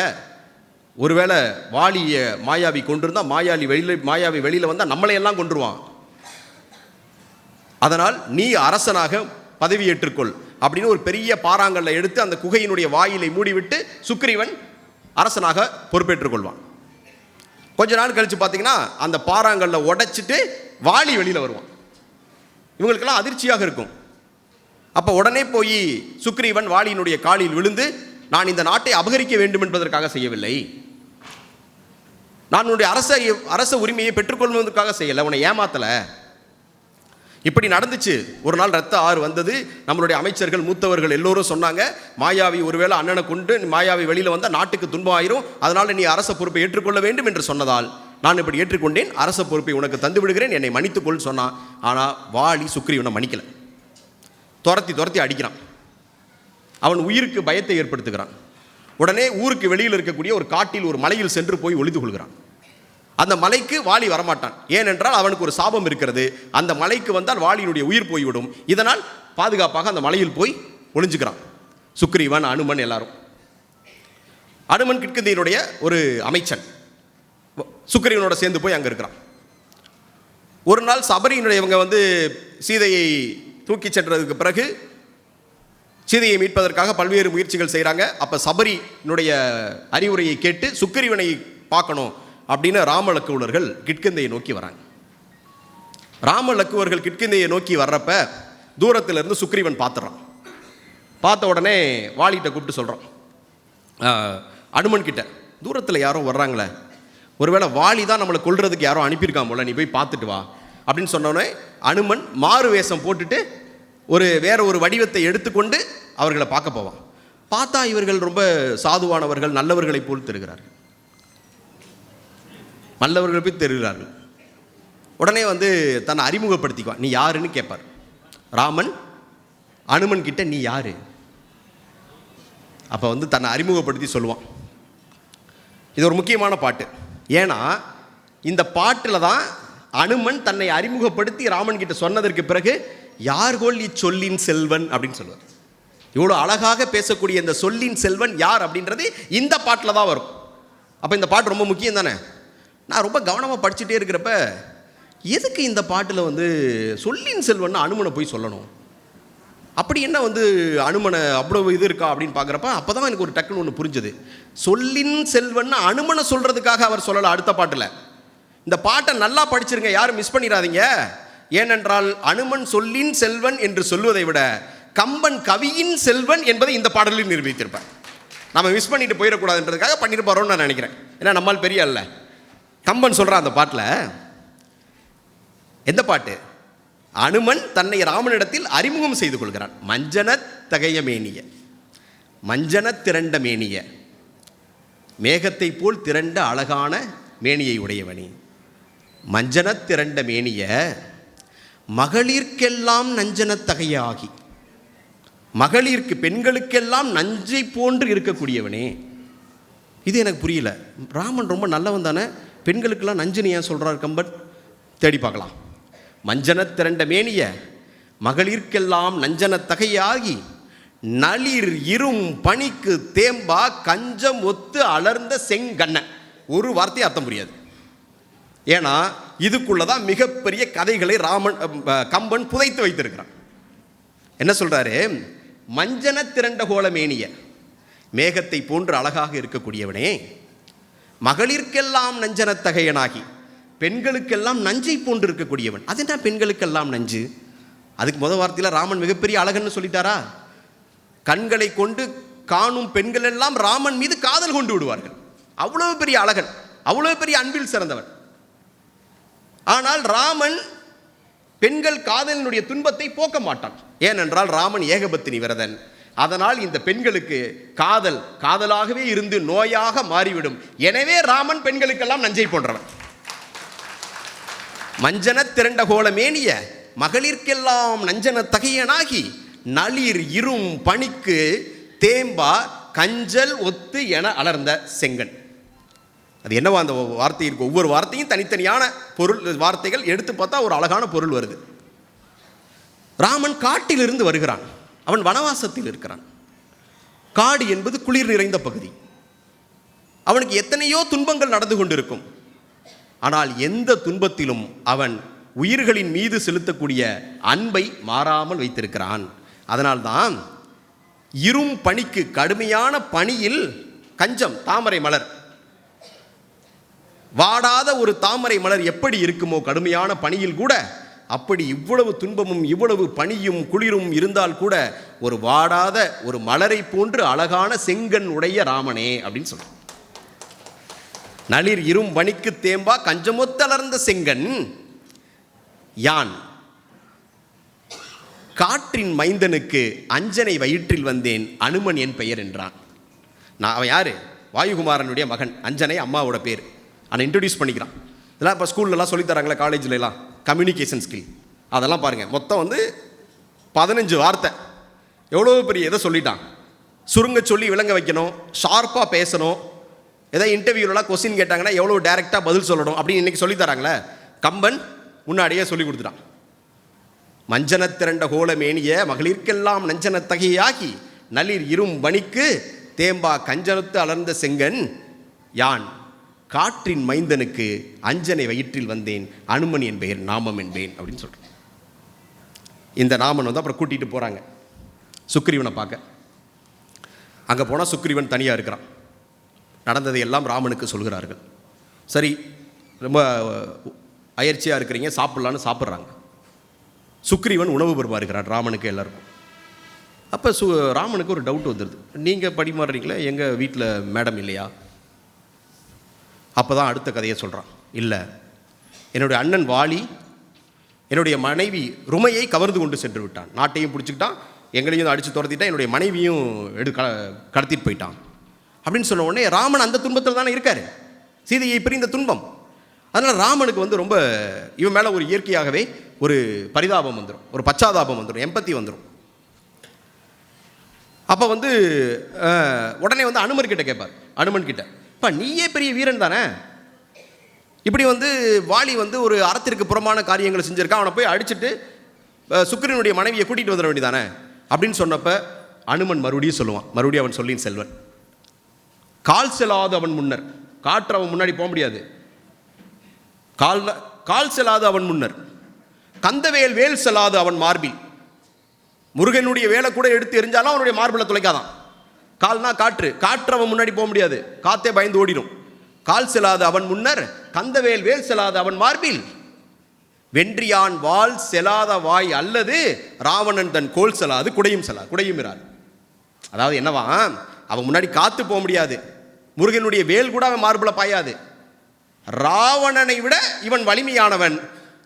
ஒருவேளை வாலிய மாயாவி கொண்டிருந்தா மாயாவி வெளியில் வந்தால் நம்மளையெல்லாம் கொண்டுருவான். அதனால் நீ அரசனாக பதவி ஏற்றுக்கொள் அப்படின்னு ஒரு பெரிய பாறாங்கல்லை எடுத்து அந்த குகையினுடைய வாயிலை மூடிவிட்டு சுக்ரீவன் அரசனாக பொறுப்பேற்றுக் கொள்வான். கொஞ்ச நாள் கழித்து பார்த்தீங்கன்னா அந்த பாறாங்கல்லை உடைச்சிட்டு வாலி வெளியில் வருவான். இவங்களுக்கெல்லாம் அதிர்ச்சியாக இருக்கும். அப்போ உடனே போய் சுக்ரீவன் வாலியினுடைய காலில் விழுந்து, நான் இந்த நாட்டை அபகரிக்க வேண்டும் என்பதற்காக செய்யவில்லை, நான் உன்னுடைய அரச உரிமையை பெற்றுக்கொள்வதற்காக செய்யலை, உன்னை ஏமாத்தலை. இப்படி நடந்துச்சு. ஒரு நாள் ரத்த ஆறு வந்தது. நம்மளுடைய அமைச்சர்கள் மூத்தவர்கள் எல்லோரும் சொன்னாங்க, மாயாவி ஒருவேளை அண்ணனை கொண்டு மாயாவி வெளியில் வந்தால் நாட்டுக்கு துன்பம் ஆயிரும், அதனால் நீ அரச பொறுப்பை ஏற்றுக்கொள்ள வேண்டும் என்று சொன்னதால் நான் இப்படி ஏற்றுக்கொண்டேன், அரச பொறுப்பை உனக்கு தந்து விடுகிறேன், என்னை மன்னித்துக்கொள் சொன்னான். ஆனால் வாலி சுக்ரீவனை மன்னிக்கலை. துரத்தி அடிக்கிறான். அவன் உயிருக்கு பயத்தை ஏற்படுத்துகிறான். உடனே ஊருக்கு வெளியில் இருக்கக்கூடிய ஒரு காட்டில் ஒரு மலையில் சென்று போய் ஒளிந்து கொள்கிறான். அந்த மலைக்கு வாலி வரமாட்டான். ஏனென்றால் அவனுக்கு ஒரு சாபம் இருக்கிறது. அந்த மலைக்கு வந்தால் வாலியினுடைய உயிர் போய்விடும். இதனால் பாதுகாப்பாக அந்த மலையில் போய் ஒளிஞ்சுக்கிறான் சுக்ரீவன், அனுமன் எல்லாரும். அனுமன் கிட்கிந்தையினுடைய ஒரு அமைச்சன் சுக்ரீவனோட சேர்ந்து போய் அங்கே இருக்கிறான். ஒரு நாள் சபரியினுடைய இவங்க சீதையை தூக்கி சென்றதுக்கு பிறகு சீதையை மீட்பதற்காக பல்வேறு முயற்சிகள் செய்கிறாங்க. அப்போ சபரியினுடைய அறிவுரையை கேட்டு சுக்ரீவனை பார்க்கணும் அப்படின்னு ராமலக்குவர்கள் கிட்கிந்தையை நோக்கி வராங்க. ராமலக்குவர்கள் கிட்கிந்தையை நோக்கி வர்றப்ப தூரத்திலிருந்து சுக்ரீவன் பார்த்துறான். பார்த்த உடனே வாலிகிட்ட கூப்பிட்டு சொல்கிறான், அனுமன் கிட்ட, தூரத்தில் யாரோ வர்றாங்களே, ஒருவேளை வாலி தான் நம்மளை கொல்றதுக்கு யாரோ அனுப்பியிருக்கான் போல, நீ போய் பார்த்துட்டு வா அப்படின்னு சொன்னோடனே அனுமன் மாறு வேஷம் போட்டுட்டு வேற ஒரு வடிவத்தை எடுத்துக்கொண்டு அவர்களை பார்க்க போவான். பார்த்தா இவர்கள் ரொம்ப சாதுவானவர்கள், நல்லவர்களை போல் தெரிகிறார்கள். நல்லவர்கள் போய் தெரிகிறார்கள். உடனே தன்னை அறிமுகப்படுத்திக்குவான். நீ யாருன்னு கேட்பார். ராமன் அனுமன் கிட்ட நீ யாரு? அப்போ தன்னை அறிமுகப்படுத்தி சொல்லுவான். இது ஒரு முக்கியமான பாட்டு. ஏன்னா இந்த பாட்டில் தான் அனுமன் தன்னை அறிமுகப்படுத்தி ராமன் கிட்ட சொன்னதற்கு பிறகு யார்கோல் இச்சொல்லின் செல்வன் அப்படின்னு சொல்லுவார். இவ்வளோ அழகாக பேசக்கூடிய இந்த சொல்லின் செல்வன் யார் அப்படின்றது இந்த பாட்டில் தான் வரும். அப்போ இந்த பாட்டு ரொம்ப முக்கியம் தானே. நான் ரொம்ப கவனமாக படிச்சுட்டே இருக்கிறப்ப எதுக்கு இந்த பாட்டில் சொல்லின் செல்வன் அனுமனை போய் சொல்லணும், அப்படி என்ன அனுமனை அவ்வளோ இது இருக்கா அப்படின்னு பார்க்குறப்ப அப்போ தான் எனக்கு ஒரு டக்குன்னு ஒன்று புரிஞ்சுது. சொல்லின் செல்வன் அனுமனை சொல்கிறதுக்காக அவர் சொல்லலை. அடுத்த பாட்டில் இந்த பாட்டை நல்லா படிச்சிருங்க, யாரும் மிஸ் பண்ணிடாதீங்க. ஏனென்றால் அனுமன் சொல்லின் செல்வன் என்று சொல்வதை விட கம்பன் கவியின் செல்வன் என்பதை இந்த பாடலில் நிரூபித்திருப்பார். நம்ம மிஸ் பண்ணிட்டு போயிடக்கூடாதுன்றதுக்காக பண்ணியிருப்பாரோன்னு நான் நினைக்கிறேன். ஏன்னா நம்மால் பெரிய அல்ல. கம்பன் சொல்கிறான் அந்த பாட்டில், எந்த பாட்டு? அனுமன் தன்னை ராமனிடத்தில் அறிமுகம் செய்து கொள்கிறான். மஞ்சன தகைய மேனிய, மஞ்சன திரண்ட மேனிய, மேகத்தை போல் திரண்ட அழகான மேனியை உடையவனே, மஞ்சன திரண்ட மேனிய, மகளிர்க்கெல்லாம் நஞ்சன தகையாகி, மகளிருக்கு பெண்களுக்கெல்லாம் நஞ்சை போன்று இருக்கக்கூடியவனே. இது எனக்கு புரியல. ராமன் ரொம்ப நல்லவன் தானே, பெண்களுக்கெல்லாம் நஞ்சுன்னு ஏன் சொல்கிறார் கம்பன்? தேடி பார்க்கலாம். மஞ்சன திரண்ட மேனிய, மகளிர்க்கெல்லாம் நஞ்சன தகையாகி, நளிர் இரும் பணிக்கு தேம்பா கஞ்சம் ஒத்து அலர்ந்த செங்கண்ண. ஒரு வார்த்தை அர்த்தம் புரியாது. ஏன்னா இதுக்குள்ளதான் மிகப்பெரிய கதைகளை கம்பன் புதைத்து வைத்திருக்கிறான். என்ன சொல்றாரு? மஞ்சன திரண்ட கோல மேனிய, மேகத்தை போன்று அழகாக இருக்கக்கூடியவனே, மகளிர்க்கெல்லாம் நஞ்சனத்தகையனாகி, பெண்களுக்கெல்லாம் நஞ்சை போன்று இருக்கக்கூடியவன். அது என்ன பெண்களுக்கெல்லாம் நஞ்சு? அதுக்கு முதல் வார்த்தையில் ராமன் மிகப்பெரிய அழகன்னு சொல்லிட்டாரா? கண்களை கொண்டு காணும் பெண்கள் எல்லாம் ராமன் மீது காதல் கொண்டு விடுவார்கள். அவ்வளவு பெரிய அழகன், அவ்வளவு பெரிய அன்பில் சிறந்தவன். ஆனால் ராமன் பெண்கள் காதலினுடைய துன்பத்தை போக்க மாட்டான். ஏனென்றால் ராமன் ஏகபத்தினி விரதன். அதனால் இந்த பெண்களுக்கு காதலாகவே இருந்து நோயாக மாறிவிடும். எனவே ராமன் பெண்களுக்கெல்லாம் நஞ்சை போன்றவன். மஞ்சன திரண்ட கோல மேனிய, மகளிர்க்கெல்லாம் நஞ்சன தகையனாகி, நளிர் இரும் பணிக்கு தேம்பா கஞ்சல் ஒத்து என அலர்ந்த செங்கன். அது என்னவா அந்த வார்த்தை இருக்கு? ஒவ்வொரு வார்த்தையும் தனித்தனியான பொருள், வார்த்தைகள் எடுத்து பார்த்தா ஒரு அழகான பொருள் வருது. ராமன் காட்டிலிருந்து வருகிறான், அவன் வனவாசத்தில் இருக்கிறான். காடு என்பது குளிர் நிறைந்த பகுதி. அவனுக்கு எத்தனையோ துன்பங்கள் நடந்து கொண்டிருக்கும். ஆனால் எந்த துன்பத்திலும் அவன் உயிர்களின் மீது செலுத்தக்கூடிய அன்பை மாறாமல் வைத்திருக்கிறான். அதனால்தான் இரும் பனிக்கு, கடுமையான பனியில் கஞ்சம், தாமரை மலர், வாடாத ஒரு தாமரை மலர் எப்படி இருக்குமோ கடுமையான பனியில் கூட, அப்படி இவ்வளவு துன்பமும் இவ்வளவு பனியும் குளிரும் இருந்தால் கூட ஒரு வாடாத ஒரு மலரை போன்று அழகான செங்கன் உடைய ராமனே அப்படின்னு சொல்றான். நளிர் இரும் பனிக்கு தேம்பா கஞ்சமொத்தலர்ந்த செங்கன் யான் காற்றின் மைந்தனுக்கு அஞ்சனை வயிற்றில் வந்தேன் அனுமன் என் பெயர் என்றான். நான் அவன் யாரு? வாயுகுமாரனுடைய மகன். அஞ்சனை அம்மாவோட பேர். ஆனால் இன்ட்ரடியூஸ் பண்ணிக்கிறான். இதெல்லாம் இப்போ ஸ்கூல்லலாம் சொல்லித்தராங்களே, காலேஜ்லாம் கம்யூனிகேஷன் ஸ்கில், அதெல்லாம் பாருங்கள். மொத்தம் 15 வார்த்தை. எவ்வளோ பெரிய எதை சொல்லிட்டான். சுருங்க சொல்லி விளங்க வைக்கணும், ஷார்ப்பாக பேசணும். ஏதாவது இன்டர்வியூலாம் கொஸ்டின் கேட்டாங்கன்னா எவ்வளோ டைரெக்டாக பதில் சொல்லணும் அப்படின்னு இன்றைக்கி சொல்லித்தராங்களே, கம்பன் முன்னாடியே சொல்லி கொடுத்துட்டான். மஞ்சனத் திரண்ட கோலமேனிய மகளிர்க்கெல்லாம் நஞ்சன தகையாகி நளிர் இரும் பனிக்கு தேம்பா கஞ்சனத்து அலர்ந்த செங்கன் யான் காற்றின் மைந்தனுக்கு அஞ்சனை வயிற்றில் வந்தேன் அனுமன் என் பெயர் நாமம் என்பேன் அப்படின்னு சொல்கிறேன். இந்த நாமன் அப்புறம் கூட்டிகிட்டு போகிறாங்க சுக்ரீவனை பார்க்க. அங்கே போனால் சுக்ரீவன் தனியாக இருக்கிறான். நடந்ததை எல்லாம் ராமனுக்கு சொல்கிறார்கள். சரி, ரொம்ப அயற்சியாக இருக்கிறீங்க, சாப்பிட்லான்னு சாப்பிட்றாங்க. சுக்ரீவன் உணவு பரிமாறுகிறான் ராமனுக்கு எல்லாருக்கும். அப்போ ராமனுக்கு ஒரு டவுட் வந்துடுது. நீங்கள் பரிமாறுறீங்களே, எங்கள் வீட்டில் மேடம் இல்லையா? அப்போ தான் அடுத்த கதையை சொல்கிறான். இல்லை, என்னுடைய அண்ணன் வாலி என்னுடைய மனைவி ருமையை கவர்ந்து கொண்டு சென்று விட்டான். நாட்டையும் பிடிச்சிக்கிட்டான், எங்களையும் அடித்து துரத்திட்டான், என்னுடைய மனைவியும் கடத்திட்டு போயிட்டான் அப்படின்னு சொன்ன உடனே ராமன் அந்த துன்பத்தில் தானே இருக்கார், சீதையை பிரிந்த துன்பம். அதனால் ராமனுக்கு ரொம்ப இவன் மேலே ஒரு இயற்கையாகவே ஒரு பரிதாபம் வந்துடும், ஒரு பச்சாதாபம் வந்துடும், எம்பத்தி வந்துடும். அப்போ உடனே அனுமன் கிட்ட கேட்பார். அனுமன் கிட்ட, இப்போ நீயே பெரிய வீரன் தானே, இப்படி வாலி ஒரு அறத்திற்கு புறமான காரியங்களை செஞ்சிருக்கான், அவனை போய் அடிச்சுட்டு சுக்கிரனுடைய மனைவியை கூட்டிகிட்டு வந்துட வேண்டியதானே அப்படின்னு சொன்னப்போ அனுமன் மறுபடியும் சொல்லுவான். மறுபடியும் அவன் சொல்லின் செல்வன், கால் செல்லாது அவன் முன்னர், காற்று அவன் முன்னாடி போக முடியாது, கால் செல்லாது அவன் முன்னர், கந்தவேல் வேல் செல்லாது அவன் மார்பில், முருகனுடைய வேலை கூட எடுத்து எரிஞ்சாலும் அவனுடைய மார்பில் துளைக்காதான். கால்னா காற்று, காற்று அவன் முன்னாடி போக முடியாது, காத்தே பயந்து ஓடிடும். கால் செல்லாது அவன் முன்னர், கந்தவேல் வேல் செல்லாது அவன் மார்பில், வென்றியான் வாள் செல்லாத வாய் அல்லது ராவணன் தன் கோல் செல்லாது குடையும் செல்லாது, குடையும் இராது. அதாவது என்னவா, அவன் முன்னாடி காத்து போக முடியாது, முருகனுடைய வேல் கூட அவன் மார்பில் பாயாது. ராவணனை விட இவன் வலிமையானவன்,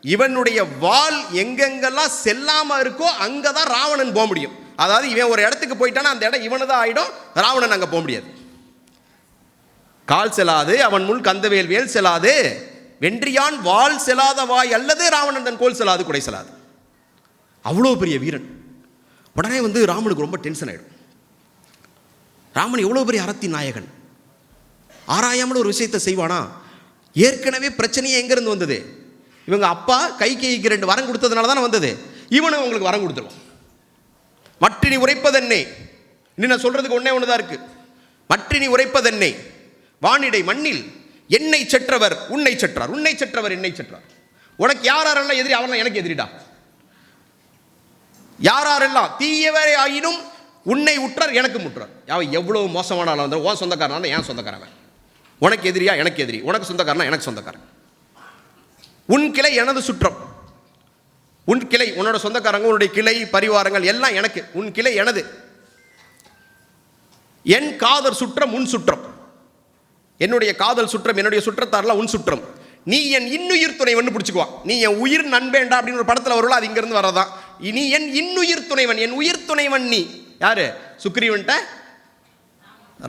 இவனுடைய வாள் எங்கெங்கெல்லாம் செல்லாம இருக்கோ அங்கதான் ராவணன் போக முடியும். அதாவது இவன் ஒரு இடத்துக்கு போயிட்டானா அந்த இடம் இவனதான் ஆயிடும், ராவணன் அங்க போக முடியாது. கால் செல்லாது அவன் முன் கந்தவேல் வேல் செல்லாது, வென்றியான் வாள் செல்லாத வாய் அல்லது ராவணன் தன் கோல் செல்லாது குடை செல்லாது. அவ்வளோ பெரிய வீரன். உடனே ராமனுக்கு ரொம்ப டென்ஷன் ஆயிடும். ராமன் எவ்வளோ பெரிய அறத்தின் நாயகன், ஆராயாமல் ஒரு விஷயத்தை செய்வானா? ஏற்கனவே பிரச்சனையே எங்கேருந்து வந்தது? இவங்க அப்பா கைகேயிக்கு 2 வரம் கொடுத்ததுனால தானே வந்தது. இவனும் உங்களுக்கு வரம் கொடுத்துருவான். மற்றினி உரைப்பதென்னே, இன்னும் நான் சொல்றதுக்கு ஒன்னே தான் இருக்கு. மற்றினி உரைப்பதென்னே, வானிடை மண்ணில் என்னை செற்றவர் உன்னை செற்றார், உன்னை செற்றவர் என்னை செற்றார். உனக்கு யாரெல்லாம் எதிரி அவரெல்லாம் எனக்கு எதிரிடா. யாரெல்லாம் தீயவரை ஆயினும் உன்னை உற்றார் எனக்கு முற்றார். எவ்வளவு மோசமான ஆள் வந்தாலும் உன் சொந்தக்காரனா என் சொந்தக்காரன், உனக்கு எதிரியா எனக்கு எதிரி, உனக்கு சொந்தக்காரனா எனக்கு சொந்தக்காரன். உன் கிளை எனது சுற்றம், உன் கிளை உன்னோட சொந்தக்காரங்க, உன்னுடைய கிளை பரிவாரங்கள் எல்லாம் எனக்கு, உன் கிளை எனது. என் காதல் சுற்றம் உன் சுற்றம், என்னுடைய காதல் சுற்றம் என்னுடைய சுற்றத்தாரெல்லாம் உன் சுற்றம். நீ என் இன்னுயிர் துணைவன் பிடிச்சுக்குவான். நீ என் உயிர் நண்பேண்டா அப்படின்னு ஒரு படத்தில் வருவா, அது இங்கிருந்து வரதான். நீ என் இன்னுயிர் துணைவன், என் உயிர் துணைவன். நீ யாரு? சுக்ரீவன்ட்ட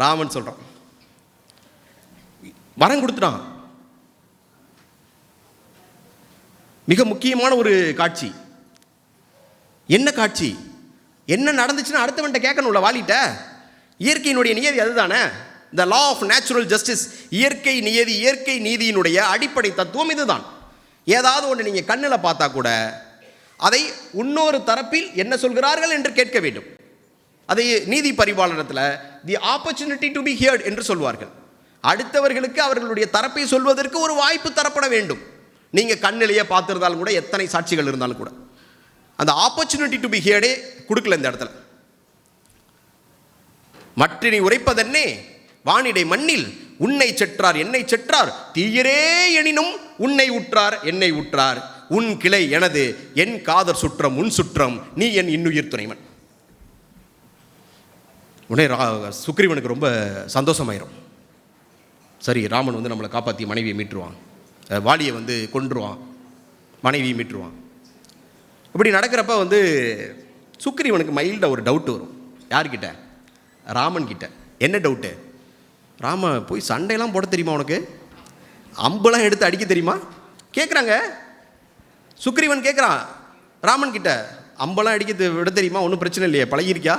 ராமன் சொல்றான். வரம் கொடுத்துட்டான். மிக முக்கியமான ஒரு காட்சி. என்ன காட்சி? என்ன நடந்துச்சுன்னு அடுத்தவன்ட்ட கேட்கணும்ல, வாலிட்ட இயற்கையினுடைய நியதி அதுதானே. த லா ஆஃப் நேச்சுரல் ஜஸ்டிஸ், இயற்கை நியதி, இயற்கை நீதியினுடைய அடிப்படை தத்துவம் இதுதான். ஏதாவது ஒன்று நீங்கள் கண்ணில் பார்த்தா கூட அதை இன்னொரு தரப்பில் என்ன சொல்கிறார்கள் என்று கேட்க வேண்டும். அதை நீதி பரிபாலனத்தில் the opportunity to be heard என்று சொல்வார்கள். அடுத்தவர்களுக்கு அவர்களுடைய தரப்பை சொல்வதற்கு ஒரு வாய்ப்பு தரப்பட வேண்டும். நீங்கள் கண்ணிலேயே பார்த்துருந்தாலும் கூட, எத்தனை சாட்சிகள் இருந்தாலும் கூட, அந்த ஆப்பர்ச்சுனிட்டி டு பி ஹியர்டே கொடுக்கல இந்த இடத்துல. மற்றினி உரைப்பதென்னே வானிடை மண்ணில் உன்னை செற்றார் என்னை செற்றார் தீயரே எனினும் உன்னை உற்றார் என்னை உற்றார் உன் கிளை எனது என் காதர் சுற்றம் உன் சுற்றம் நீ என் இன்னுயிர் துணைவன். உடனே சுக்ரீவனுக்கு ரொம்ப சந்தோஷமாயிரும். சரி, ராமன் வந்து நம்மளை காப்பாற்றி மனைவியை மீட்டுருவான், வாலியை வந்து கொன்றுவான், மனைவியை மீட்டுருவான். இப்படி நடக்கிறப்ப வந்து சுக்ரீவனுக்கு மைல்டாக ஒரு டவுட் வரும். யார்கிட்ட? ராமன் கிட்ட. என்ன டவுட்டு? ராம, போய் சண்டையெல்லாம் போட தெரியுமா உனக்கு? அம்பெல்லாம் எடுத்து அடிக்க தெரியுமா கேட்குறாங்க. சுக்ரீவன் கேட்குறான் ராமன் கிட்ட, அம்பெல்லாம் அடிக்க விட தெரியுமா? ஒன்றும் பிரச்சனை இல்லையே, பழகிருக்கியா?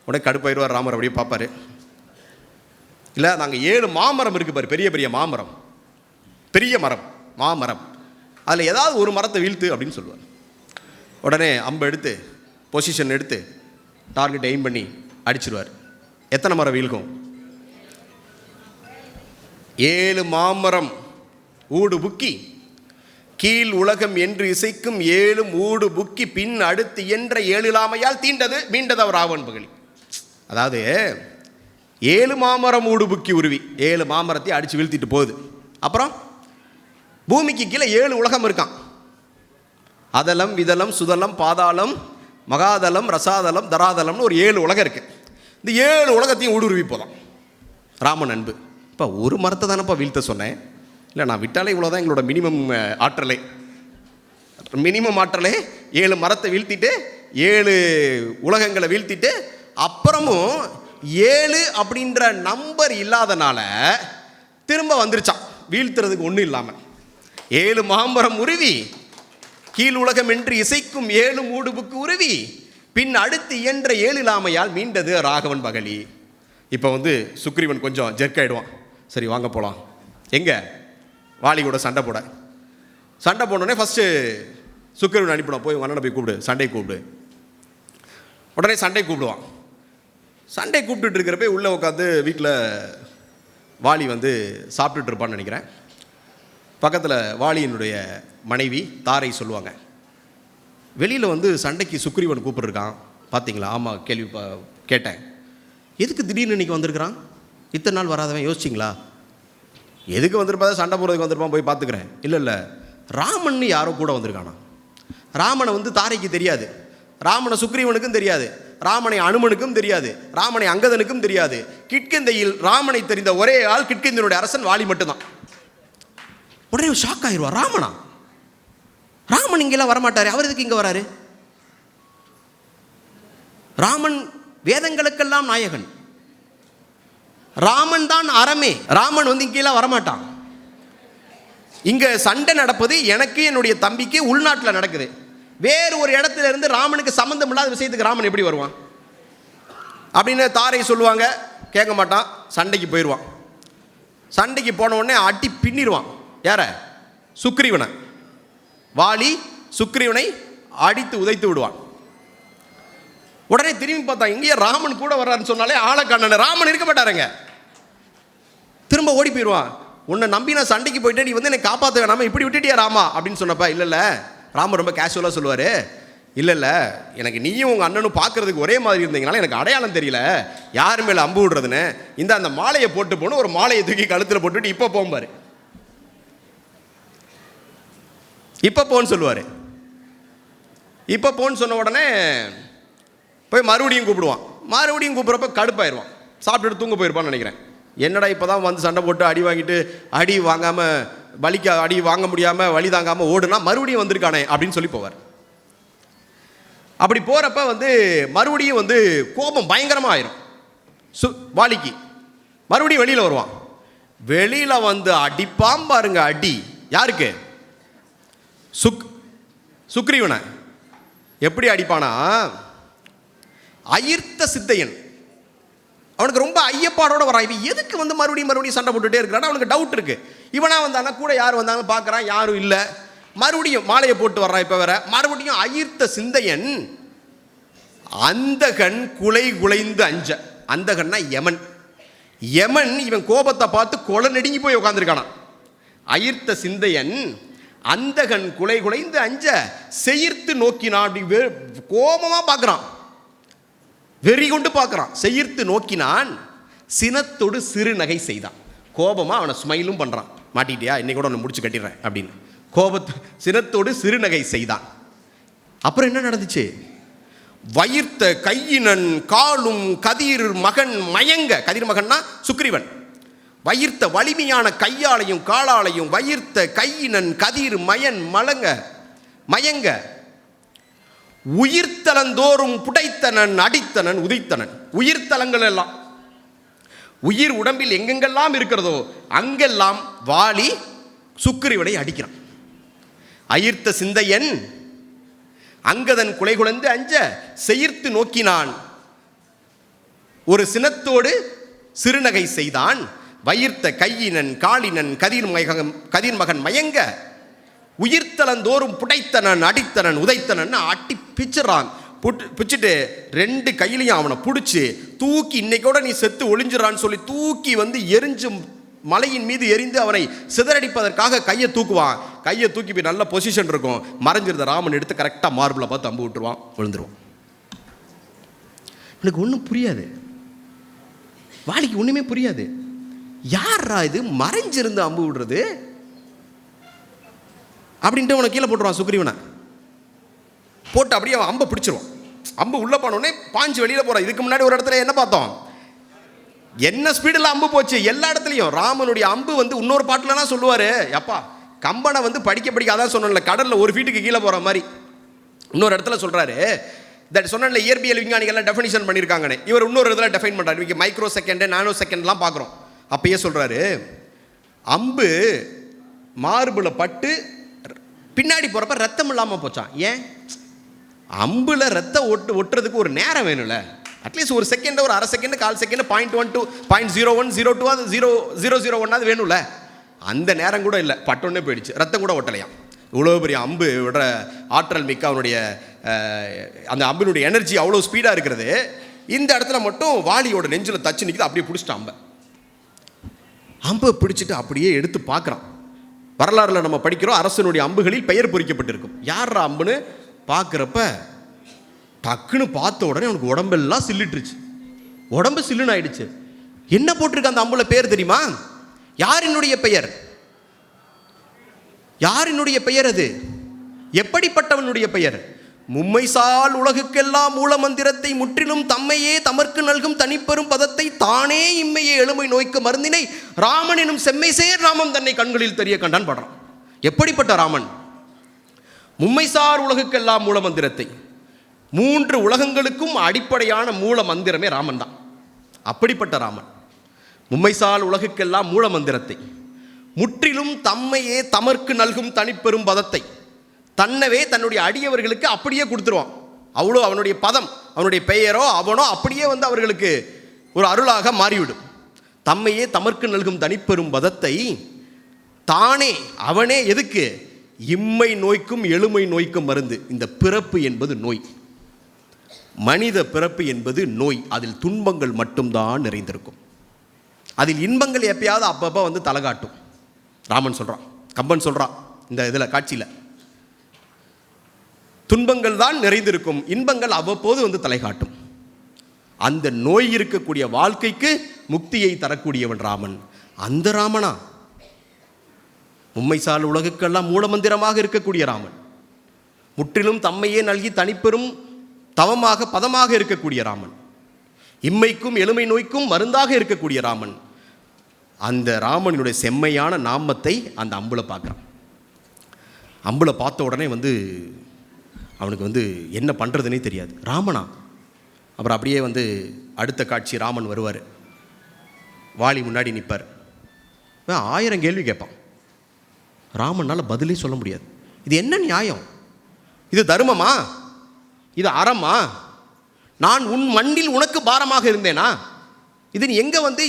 உடனே கடுப்பாயிருவார் ராமர். அப்படியே பார்ப்பாரு. இல்லை, நாங்கள் 7 மாமரம் இருக்குது பாரு, பெரிய பெரிய மாமரம், பெரிய மரம், மாமரம், அதில் ஏதாவது ஒரு மரத்தை வீழ்த்து அப்படின்னு சொல்லுவார். உடனே அம்பை எடுத்து பொசிஷன் எடுத்து டார்கெட் எய்ம் பண்ணி அடிச்சிருவார். எத்தனை மரம் வீழ்கும்? 7 மாமரம் ஊடு புக்கி கீழ் உலகம் என்று இசைக்கும் 7 ஊடு புக்கி பின் அடுத்து என்ற 7 இல்லாமையால் தீண்டது மீண்டது அவர் ராவன் பகலி. அதாவது 7 மாமரம் ஊடு புக்கி உருவி 7 மாமரத்தை அடித்து வீழ்த்திட்டு போகுது. அப்புறம் பூமிக்கு கீழே 7 உலகம் இருக்கான். அதலம் விதலம் சுதலம் பாதாளம் மகாதலம் ரசாதலம் தராதலம்னு ஒரு 7 உலகம் இருக்குது. இந்த 7 உலகத்தையும் ஊடுருவி போதான் ராமன் அன்பு. இப்போ ஒரு மரத்தை தானேப்பா வீழ்த்த சொன்னேன். இல்லை, நான் விட்டாலே இவ்வளோதான் எங்களோட மினிமம் ஆற்றலே. மினிமம் ஆற்றலே 7 மரத்தை வீழ்த்திட்டு 7 உலகங்களை வீழ்த்திட்டு அப்புறமும் 7 அப்படின்ற நம்பர் இல்லாதனால திரும்ப வந்துருச்சான் வீழ்த்துறதுக்கு ஒன்றும் இல்லாமல். 7 மாமரம் உருவி கீழ் உலகம் என்று இசைக்கும் 7 மூடுபுக்கு உருவி பின் அடுத்து இயன்ற 7 இல்லாமையால் மீண்டது ராகவன் பகலி. இப்போ வந்து சுக்ரீவன் கொஞ்சம் ஜெர்க் ஆகிடுவான். சரி, வாங்க போகலாம். எங்கே? வாலி கூட சண்டை போட. சண்டை போனோடனே ஃபஸ்ட்டு சுக்ரீவன் அனுப்பிடுவான், போய் அண்ணனை போய் கூப்பிடு, சண்டை கூப்பிடு. உடனே சண்டை கூப்பிடுவான். சண்டை கூப்பிட்டுட்டு இருக்கிறப்ப உள்ளே உட்காந்து வீட்டில் வாலி வந்து சாப்பிட்டுட்டு இருப்பான்னு நினைக்கிறேன். பக்கத்தில் வாலியினுடைய மனைவி தாரை சொல்லுவாங்க, வெளியில் வந்து சண்டைக்கு சுக்ரீவன் கூப்பிட்ருக்கான் பார்த்தீங்களா? ஆமாம், கேள்வி கேட்டேன். எதுக்கு திடீர்னு இன்றைக்கி வந்திருக்கிறான்? இத்தனை நாள் வராதவன் யோசிச்சிங்களா? எதுக்கு வந்திருப்பா? சண்டை போடுறதுக்கு வந்திருப்பான், போய் பார்த்துக்கிறேன். இல்லை, ராமன் யாரோ கூட வந்திருக்கானா. ராமனை வந்து தாரைக்கு தெரியாது, ராமனை சுக்ரீவனுக்கும் தெரியாது, ராமனை அனுமனுக்கும் தெரியாது, ராமனை அங்கதனுக்கும் தெரியாது. கிட்கிந்தையில் ராமனை தெரிந்த ஒரே ஆள் கிட்கிந்தனுடைய அரசன் வாலி மட்டும்தான். உடனே ஷாக் ஆயிடுவார். ராமனா? ராமன் இங்கெல்லாம் வரமாட்டாரு, அவர் எதுக்கு இங்கே வராரு? ராமன் வேதங்களுக்கெல்லாம் நாயகன், ராமன் தான் அறமே. ராமன் வந்து இங்கெல்லாம் வரமாட்டான். இங்க சண்டை நடப்பது எனக்கு என்னுடைய தம்பிக்கு உள்நாட்டில் நடக்குது. வேறு ஒரு இடத்துல இருந்து ராமனுக்கு சம்பந்தம் இல்லாத விஷயத்துக்கு ராமன் எப்படி வருவான் அப்படின்னு தாரை சொல்லுவாங்க. கேட்க மாட்டான், சண்டைக்கு போயிடுவான். சண்டைக்கு போன உடனே அடி பின்னிடுவான். யார? சுக்ரீவனை. வாலி சுக்ரீவனை அடித்து உதைத்து விடுவான். உடனே திரும்பி பார்த்தா இங்கேயே ராமன் கூட வர்றாருன்னு சொன்னாலே ஆளை காணல, ராமன் இருக்க மாட்டாருங்க. திரும்ப ஓடி போயிடுவான். உன்னை நம்பி நான் சண்டைக்கு போயிட்டு நீ வந்து என்னை காப்பாற்ற வேணாமா, இப்படி விட்டுட்டியா ராமா அப்படின்னு சொன்னப்ப, இல்லை ராமன் ரொம்ப கேஷுவலாக சொல்லுவார், இல்லை எனக்கு நீயும் உங்கள் அண்ணனும் பார்க்கறதுக்கு ஒரே மாதிரி இருந்தீங்கனால எனக்கு அடையாளம் தெரியல யார் மேலே அம்பு விடுறதுன்னு. இந்த அந்த மாலையை போட்டு போகணும், ஒரு மாலையை தூக்கி கழுத்தில் போட்டுட்டு இப்போ போகும்பாரு, இப்போ போன்னு சொல்லுவார். இப்போ போன்னு சொன்ன உடனே போய் மறுபடியும் கூப்பிடுவான். மறுபடியும் கூப்பிட்றப்ப கடுப்பாயிருவான், சாப்பிட்டுட்டு தூங்க போயிருப்பான்னு நினைக்கிறேன். என்னடா இப்போ தான் வந்து சண்டை போட்டு அடி வாங்கிட்டு அடி வாங்காமல் அடி வாங்க முடியாமல் வலி தாங்காமல் ஓடுனா மறுபடியும் வந்திருக்கானே அப்படின்னு சொல்லி போவார். அப்படி போகிறப்ப வந்து மறுபடியும் வந்து கோபம் பயங்கரமாக ஆயிரும் வாலிக்கு. மறுபடியும் வெளியில் வருவான். வெளியில் வந்து அடிப்பாம் பாருங்க அடி. யாருக்கு? சுக்ரீவனை. எப்படி அடிப்பானா, அயிர்த்த சித்தையன் அவனுக்கு ரொம்ப ஐயப்பாடோட வரான். இவன் எதுக்கு வந்து மறுபடியும் சண்டை போட்டுகிட்டே இருக்கிறான்னு அவனுக்கு டவுட் இருக்குது. இவனாக வந்தானா கூட யார் வந்தாலும் பார்க்குறான், யாரும் இல்லை. மறுபடியும் மாலையை போட்டு வர்றான். இப்போ வேற மறுபடியும் அயிர்த்த சிந்தையன் அந்தகன் குலைந்து அஞ்ச. அந்தகன்னா யமன். யமன் இவன் கோபத்தை பார்த்து கொலை நடுங்கி போய் உட்காந்துருக்கானா. அயிர்த்த சிந்தையன் அந்தகன் குலைந்து அஞ்ச செயிர்த்து நோக்கினான். அப்படி கோபமாக பார்க்குறான், வெறி கொண்டு பார்க்குறான். செயிர்த்து நோக்கினான், சினத்தோடு சிறு நகை செய்தான். கோபமாக அவனை ஸ்மைலும் பண்ணுறான். மாட்டிட்டியா, இன்னைக்கு கூட ஒன்று முடிச்சு கட்டிடுறேன் அப்படின்னு சினத்தோடு சிறுநகை செய்தான். அப்புறம் என்ன நடந்துச்சு? வயிர்த்த கையினன் காலும் கதிர் மகன் மயங்க. கதிர் மகன்னா சுக்ரீவன். வயிர்த்த வலிமையான கையாலையும் காலாலையும் வயிர்த்த கையினன் கதிர் மயன் மயங்க உயிர்த்தலந்தோறும் புடைத்தனன் அடித்தனன் உதைத்தனன். உயிர்த்தலங்கள் எல்லாம், உயிர் உடம்பில் எங்கெங்கெல்லாம் இருக்கிறதோ அங்கெல்லாம் வாலி சுக்ரீவனை அடிக்கிறான். அயிர்த்த சிந்தையன் அங்கதன் குலைந்து அஞ்ச செயிர்த்து நோக்கினான், ஒரு சினத்தோடு சிறுநகை செய்தான். வயிர்த்த கையினன் காலினன் கதிர் மகன் மயங்க உயிர்த்தலந்தோறும் புடைத்தனன் அடித்தனன் உதைத்தனன் அட்டி பிச்சுறான். பிச்சுட்டு ரெண்டு கையிலையும் அவனை பிடிச்சி தூக்கி, இன்னைக்கோட நீ செத்து ஒளிஞ்சிடறான்னு சொல்லி தூக்கி வந்து எரிஞ்சும் மலையின் மீது எரிந்து அவனை சிதறடிப்பதற்காக கையை தூக்குவான். கையை தூக்கி போய் நல்ல பொசிஷன் இருக்கும், மறைஞ்சிருந்த ராமன் எடுத்து கரெக்டாக மார்பிளை பார்த்து அம்பு விட்டுருவான், விழுந்துருவான். எனக்கு ஒன்றும் புரியாது, வாலிக்கு ஒன்றுமே புரியாது. யாரா இது மறைஞ்சிருந்து அம்பு விடுறது அப்படின்ட்டு அவனை கீழே போட்டுருவான். சுக்ரீவனை போட்டு அப்படியே அவன் அம்பை பிடிச்சிருவான். அம்பு உள்ளே போனோடனே பாஞ்சு வெளியில் போகிறான். இதுக்கு முன்னாடி ஒரு இடத்துல என்ன பார்த்தோம்? என்ன ஸ்பீடில் அம்பு போச்சு எல்லா இடத்துலையும். ராமனுடைய அம்பு வந்து இன்னொரு பாட்டிலனா சொல்லுவார், அப்பா கம்பனை வந்து படிக்க அதான் சொன்னல, கடலில் ஒரு ஃபீட்டுக்கு கீழே போகிற மாதிரி. இன்னொரு இடத்துல சொல்கிறாரு, தட் சொன்ன இயற்பியல் விஞ்ஞானிகள்லாம் டெஃபினிஷன் பண்ணியிருக்காங்கன்னு. இவர் இன்னொரு இடத்துல டெஃபைன் பண்ணுறாரு. இன்றைக்கி மைக்ரோ செகண்டு நானோ செகண்ட்லாம் பார்க்குறோம். அப்பயே சொல்கிறாரு, அம்பு மார்பில் பட்டு பின்னாடி போகிறப்ப ரத்தம் இல்லாமல் போச்சான். ஏன்? அம்பில் ரத்தம் ஒட்டுறதுக்கு ஒரு நேரம் வேணும்ல. அட்லீஸ்ட் ஒரு செகண்ட், ஒரு அரை செகண்ட், கால் செகண்ட், 0.1 to 0.01 02 அது 0.001 அது வேணும்ல. அந்த நேரம் கூட இல்லை, பட்டோன்னே போயிடுச்சு, ரத்தம் கூட ஒட்டலையாம். இவ்வளோ பெரிய அம்பு விடுற ஆற்றல் மிக்க அவனுடைய அந்த அம்பினுடைய எனர்ஜி அவ்வளோ ஸ்பீடாக இருக்கிறது. இந்த இடத்துல மட்டும் வாலியோட நெஞ்சில் தச்சு நிற்குது. அப்படியே பிடிச்சிட்டான் அம்பை பிடிச்சிட்டு அப்படியே எடுத்து பார்க்குறான். வரலாறுல நம்ம படிக்கிறோம், அரசனுடைய அம்புகளில் பெயர் பொறிக்கப்பட்டிருக்கும். யார் அம்புன்னு பார்க்குறப்ப டக்குன்னு பார்த்த உடனே அவனுக்கு உடம்பெல்லாம் சில்லிட்டுருச்சு, உடம்பு சில்லுன்னு ஆயிடுச்சு. என்ன போட்டிருக்க அந்த அம்புல பேர் தெரியுமா? யாரினுடைய பெயர்? யாரினுடைய பெயர் அது? எப்படிப்பட்டவனுடைய பெயர்? மும்மைசால் உலகுக்கெல்லாம் மூல மந்திரத்தை முற்றிலும் தம்மையே தமர்க்கு நல்கும் தனிப்பெரும் பதத்தை தானே இம்மையே எழுமை நோய்க்கு மருந்தினை ராமன் எனும் செம்மை சேர் ராமன் தன்னை கண்களில் தெரிய கண்டான் படுறான். எப்படிப்பட்ட ராமன்? மும்மைசார் உலகுக்கெல்லாம் மூல மந்திரத்தை, 3 உலகங்களுக்கும் அடிப்படையான மூல மந்திரமே ராமன் தான். அப்படிப்பட்ட ராமன் மும்மைசால் உலகுக்கெல்லாம் மூல மந்திரத்தை முற்றிலும் தம்மையே தமர்க்கு நல்கும் தனிப்பெரும் பதத்தை, தன்னவே தன்னுடைய அடியவர்களுக்கு அப்படியே கொடுத்துருவான். அவ்வளோ அவனுடைய பதம், அவனுடைய பெயரோ அவனோ அப்படியே வந்து அவர்களுக்கு ஒரு அருளாக மாறிவிடும். தம்மையே தமர்க்கு நல்கும் தனிப்பெரும் பதத்தை தானே அவனே எதுக்கு? இம்மை நோய்க்கும் எழுமை நோய்க்கும் மருந்து. இந்த பிறப்பு என்பது நோய், மனித பிறப்பு என்பது நோய். அதில் துன்பங்கள் மட்டும்தான் நிறைந்திருக்கும். அதில் இன்பங்கள் எப்பயாவது அப்பப்போ வந்து தலைகாட்டும். ராமன் சொல்கிறான், கம்பன் சொல்கிறான் இந்த இதில் காட்சியில், துன்பங்கள் தான் நிறைந்திருக்கும், இன்பங்கள் அவ்வப்போது வந்து தலைகாட்டும். அந்த நோய் இருக்கக்கூடிய வாழ்க்கைக்கு முக்தியை தரக்கூடியவன் ராமன். அந்த ராமனா? உம்மைசால் உலகுக்கெல்லாம் மூலமந்திரமாக இருக்கக்கூடிய ராமன், முற்றிலும் தம்மையே நல்கி தனிப்பெரும் தவமாக பதமாக இருக்கக்கூடிய ராமன், இம்மைக்கும் எழுமை நோய்க்கும் மருந்தாக இருக்கக்கூடிய ராமன். அந்த ராமனுடைய செம்மையான நாமத்தை அந்த அம்புல பார்க்குறான். அம்புல பார்த்த உடனே வந்து அவனுக்கு வந்து என்ன பண்ணுறதுனே தெரியாது. ராமனா? அப்புறம் அப்படியே வந்து அடுத்த காட்சி, ராமன் வருவார், வாலி முன்னாடி நிற்பார். 1000 கேள்வி கேட்பான். ராமனால் பதிலே சொல்ல முடியாது. இது என்ன நியாயம்? இது தர்மமா? இது அறமா? நான் உன் மண்ணில் உனக்கு பாரமாக இருந்தேனா? இது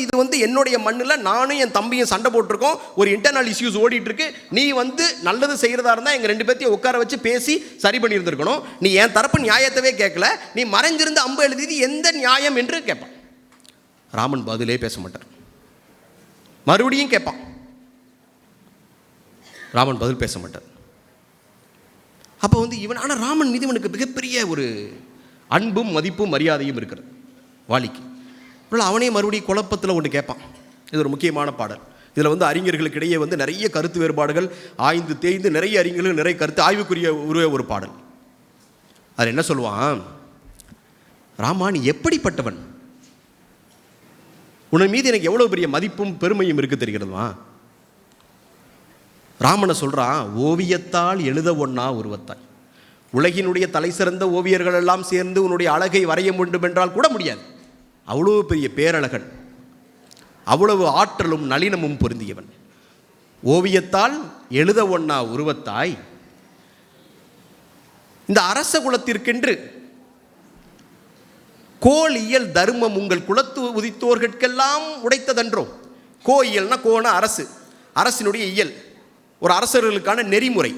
இது என்னுடைய மண்ணில் நானும் என் தம்பியும் சண்டை போட்டிருக்கோம், ஒரு இன்டர்னல் இஷ்யூஸ் ஓடிட்டு இருக்கு. நீ நல்லது செய்கிறதா இருந்தால் எங்கள் 2 பேர்த்தையும் உட்கார வச்சு பேசி சரி பண்ணியிருந்திருக்கணும். நீ என் தரப்பு நியாயத்தவே கேட்கல, நீ மறைஞ்சிருந்து அம்பு எழுதியது எந்த நியாயம் என்று கேட்பான். ராமன் பதிலே பேச மாட்டார். மறுபடியும் கேட்பான், ராமன் பதில் பேச மாட்டார். அப்போ இவன், ஆனால் ராமன் மீது இவனுக்கு மிகப்பெரிய ஒரு அன்பும் மதிப்பும் மரியாதையும் இருக்கிறது வாலிக்கு. அவனே மறுபடியும் குழப்பத்தில் ஒன்று கேட்பான். இது ஒரு முக்கியமான பாடல். இதில் அறிஞர்களுக்கு இடையே நிறைய கருத்து வேறுபாடுகள் ஆய்ந்து தேய்ந்து நிறைய அறிஞர்கள் நிறைய கருத்து ஆய்வுக்குரிய ஒரு பாடல். அது என்ன சொல்லுவான், ராமா நீ எப்படிப்பட்டவன், உன் மீது எனக்கு எவ்வளோ பெரிய மதிப்பும் பெருமையும் இருக்கு தெரிகிறதுமா. ராமனை சொல்கிறான், ஓவியத்தால் எழுத ஒண்ணா உருவத்தாய். உலகினுடைய தலை சிறந்த ஓவியர்கள் எல்லாம் சேர்ந்து உன்னுடைய அழகை வரைய வேண்டும் என்றால் கூட முடியாது. அவ்வளோ பெரிய பேரழகன், அவ்வளவு ஆற்றலும் நளினமும் பொருந்தியவன். ஓவியத்தால் எழுத ஒண்ணா உருவத்தாய், இந்த அரச குலத்திற்கென்று கோலியல் தர்மம் உங்கள் குலத்து உதித்தோர்கெல்லாம் உடைத்ததன்றோ. கோயியல்னா கோன அரசு, அரசினுடைய இயல், ஒரு அரசர்களுக்கான நெறிமுறை.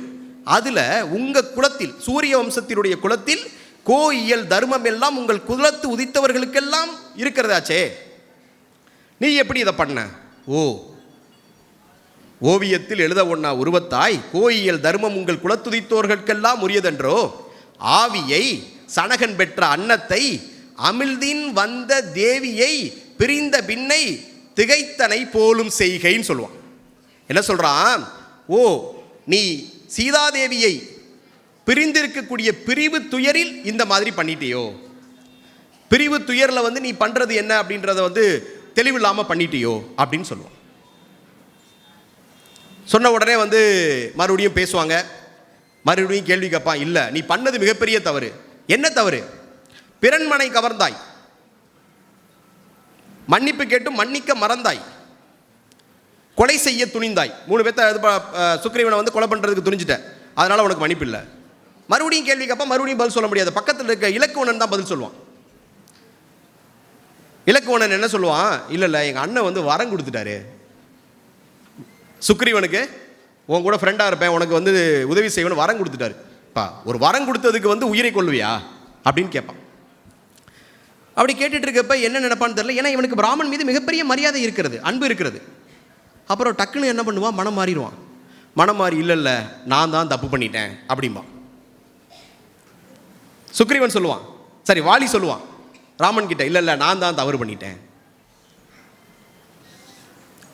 அதில் உங்கள் குலத்தில், சூரிய வம்சத்தினுடைய குலத்தில் கோயியல் தர்மம் எல்லாம் உங்கள் குலத்து உதித்தவர்களுக்கெல்லாம் இருக்கிறதாச்சே, நீ எப்படி இதை பண்ண? ஓவியத்தில் எழுத ஒண்ணா உருவத்தாய், கோயியல் தர்மம் உங்கள் குலத்துதித்தோர்களுக்கெல்லாம் உரியதென்றோ. ஆவியை சனகன் பெற்ற அன்னத்தை அமிழ்தின் வந்த தேவியை பிரிந்த பின்னை திகைத்தனை போலும் செய்கைன்னு சொல்லுவான். என்ன சொல்றான், நீ சீதாதேவியை பிரிந்திருக்கக்கூடிய பிரிவு துயரில் இந்த மாதிரி பண்ணிட்டியோ, பிரிவு துயரில் நீ பண்றது என்ன அப்படின்றத தெளிவில்லாமல் பண்ணிட்டியோ அப்படின்னு சொல்லுவான். சொன்ன உடனே மறுபடியும் பேசுவாங்க, மறுபடியும் கேள்வி கேட்பான். இல்லை, நீ பண்ணது மிகப்பெரிய தவறு. என்ன தவறு? பிறன்மனை கவர்ந்தாய், மன்னிப்பு கேட்டும் மன்னிக்க மறந்தாய், கொலை செய்ய துணிந்தாய். 3 பேர்த்த சுக்ரீவனை கொலை பண்ணுறதுக்கு துணிஞ்சிட்ட, அதனால் உனக்கு மன்னிப்பு இல்லை. மறுபடியும் கேள்வி கேட்பா, மறுபடியும் பதில் சொல்ல முடியாது. பக்கத்தில் இருக்க இலக்குவனன் தான் பதில் சொல்லுவான். இலக்குவனன் என்ன சொல்லுவான், இல்லை எங்கள் அண்ணன் வரம் கொடுத்துட்டாரு சுக்ரீவனுக்கு, உன் கூட ஃப்ரெண்டாக இருப்பேன், உனக்கு உதவி செய்வேன்னு வரம் கொடுத்துட்டாரு. ஒரு வரம் கொடுத்ததுக்கு உயிரை கொள்ளுவியா அப்படின்னு கேட்பான். அப்படி கேட்டுட்டு இருக்கப்ப என்ன நினைப்பான்னு தெரியல. ஏன்னா இவனுக்கு பிராமன் மீது மிகப்பெரிய மரியாதை இருக்கிறது, அன்பு இருக்கிறது. அப்புறம் டக்குன்னு என்ன பண்ணுவான், மனம் மாறிடுவான். மனம் மாறி, இல்லை நான் தான் தப்பு பண்ணிட்டேன் அப்படிம்பா. சுக்ரீவன் சொல்லுவான், சரி வாலி சொல்லுவான் ராமன் கிட்ட, இல்லை நான் தான் தவறு பண்ணிட்டேன்.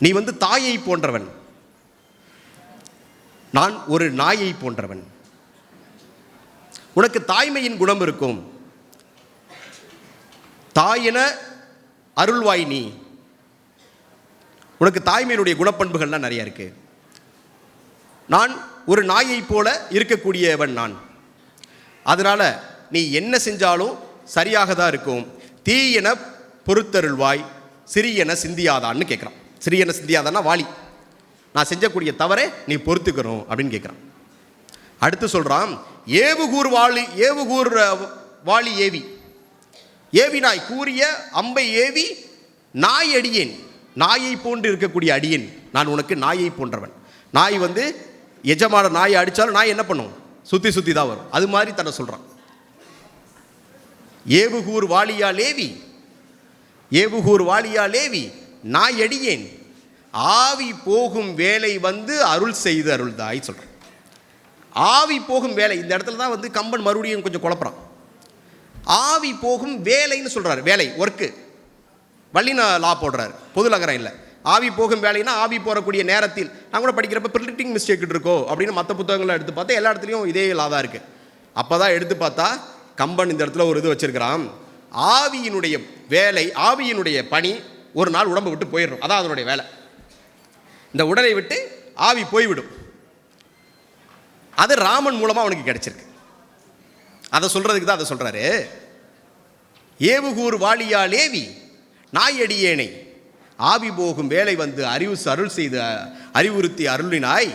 நீ தாயை போன்றவன், நான் ஒரு நாயை போன்றவன். உனக்கு தாய்மையின் குணம் இருக்கும், தாயென அருள்வாய் நீ, உனக்கு தாய்மையினுடைய குணப்பண்புகள்லாம் நிறைய இருக்கு. நான் ஒரு நாயை போல இருக்கக்கூடியவன் நான், அதனால நீ என்ன செஞ்சாலும் சரியாக தான் இருக்கும். தீயென பொறுத்தருள்வாய், சிறியன சிந்தியாதான்னு கேட்குறான். சிறியன சிந்தியாதான்னா வாலி, நான் செஞ்சக்கூடிய தவறை நீ பொறுத்துக்கணும் அப்படின்னு கேட்குறான். அடுத்து சொல்கிறான், ஏவுகூர் வாலி ஏவி, ஏவி நாய் கூறிய அம்பை ஏவி நாய் அடியேன், நாயை போன்று இருக்கக்கூடிய அடியேன் நான் உனக்கு நாயை போன்றவன். நாய் எஜமான நாயை அடித்தாலும் நாய் என்ன பண்ணும், சுற்றி சுற்றி தான் வரும். அது மாதிரி தன்னை சொல்கிறான். ஏவுகூர் வாலியா லேவி, ஏவுகூர் வாலியா லேவி நாய் அடியேன், ஆவி போகும் வேலை அருள் செய்து அருள்தாய் சொல்கிறான். ஆவி போகும் வேலை, இந்த இடத்துல தான் கம்பன் மறுபடியும் கொஞ்சம் குழப்பறான். ஆவி போகும் வேலைன்னு சொல்கிறார். வேலை, ஒர்க்கு, வள்ளினா லா போடுறாரு, பொது நகரம் இல்லை. ஆவி போகும் வேலைன்னா ஆவி போகக்கூடிய நேரத்தில், நான் கூட படிக்கிறப்ப பிரிண்டிங் மிஸ்டேக் இருக்கோ அப்படின்னு மற்ற புத்தகங்களை எடுத்து பார்த்தா எல்லா இடத்துலையும் இதே லா தான் இருக்குது. அப்போ தான் எடுத்து பார்த்தா கம்பன் இந்த இடத்துல ஒரு இது வச்சிருக்கிறான். ஆவியினுடைய வேலை, ஆவியினுடைய பணி ஒரு நாள் உடம்பை விட்டு போயிடணும், அதான் அதனுடைய வேலை. இந்த உடலை விட்டு ஆவி போய்விடும். அது ராமன் மூலமாக அவனுக்கு கிடைச்சிருக்கு. அதை சொல்றதுக்கு தான் அதை சொல்றாரு. ஏவுகூர் வாலியா லேவி நாயடியேனை, ஆவி போகும் வேலை அறிவு அருள் செய்து அறிவுறுத்தி அருளினாய்.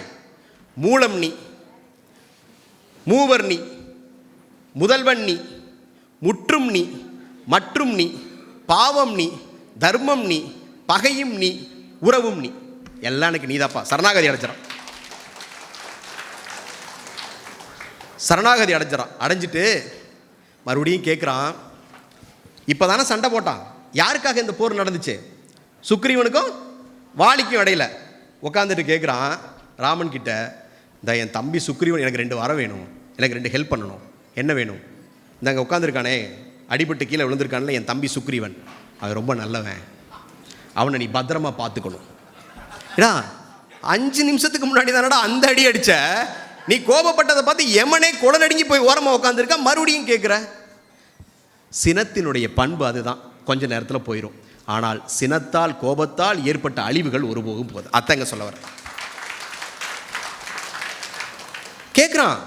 மூலம் நீ, மூவர் நீ, முதல்வன் நீ, முற்றும் நீ, மற்றும் நீ, பாவம் நீ, தர்மம் நீ, பகையும் நீ, உறவும் நீ, எல்லாம் எனக்கு நீதாப்பா. சரணாகதி அடைஞ்சிடான். சரணாகதி அடைஞ்சிட்டு மறுபடியும் கேட்குறான். இப்போ தானே சண்டை போட்டான். யாருக்காக இந்த போர் நடந்துச்சு? சுக்ரீவனுக்கும் வாலிக்கும் இடையில உட்காந்துட்டு கேட்குறான் ராமன் கிட்ட, இந்த என் தம்பி சுக்ரீவன் எனக்கு 2 வரம் வேணும், எனக்கு 2 ஹெல்ப் பண்ணணும். என்ன வேணும்? இந்த அங்கே உட்காந்துருக்கானே, அடிபட்டு கீழே விழுந்திருக்கான்ல என் தம்பி சுக்ரீவன், அவன் ரொம்ப நல்லவன், அவனை நீ பத்திரமா பார்த்துக்கணும். ஏடா 5 நிமிஷத்துக்கு முன்னாடி தானடா அந்த அடி அடிச்ச, நீ கோபப்பட்டதை பார்த்து எமனே குடநடுங்கி போய் ஓரமாக உட்காந்துருக்க, மறுபடியும் கேட்குற. சினத்தினுடைய பண்பு அதுதான், கொஞ்ச நேரத்தில் போயிடும். ஆனால் சினத்தால் கோபத்தால் ஏற்பட்ட அழிவுகள் ஒருபோதும் போகுது. அத்தங்க சொல்ல வர கேட்குறான்.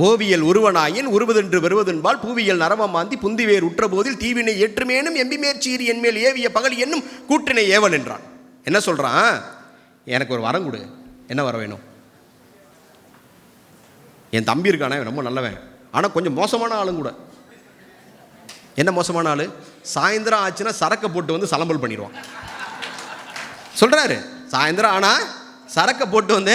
ஓவியல் உருவனாயின் உருவதென்று வருவதென்பால் பூவியல் நரவம் மாந்தி புந்திவேர் உற்ற போதில் தீவினை ஏற்றுமேனும் எம்பிமேற்சீரி என்மேல் ஏவிய பகல் என்னும் கூட்டினை ஏவல் என்றான். என்ன சொல்றான்? எனக்கு ஒரு வரம் கொடு. என்ன வரம் வேணும்? என் தம்பி இருக்கானே ரொம்ப நல்லவன், ஆனால் கொஞ்சம் மோசமான ஆளும் கூட. என்ன மோசமான ஆளு? சாயந்தரம் ஆச்சுன்னா சரக்கை போட்டு வந்து சலம்பல் பண்ணிடுவான். சொல்றாரு, சாயந்தரம் ஆனா சரக்கை போட்டு வந்து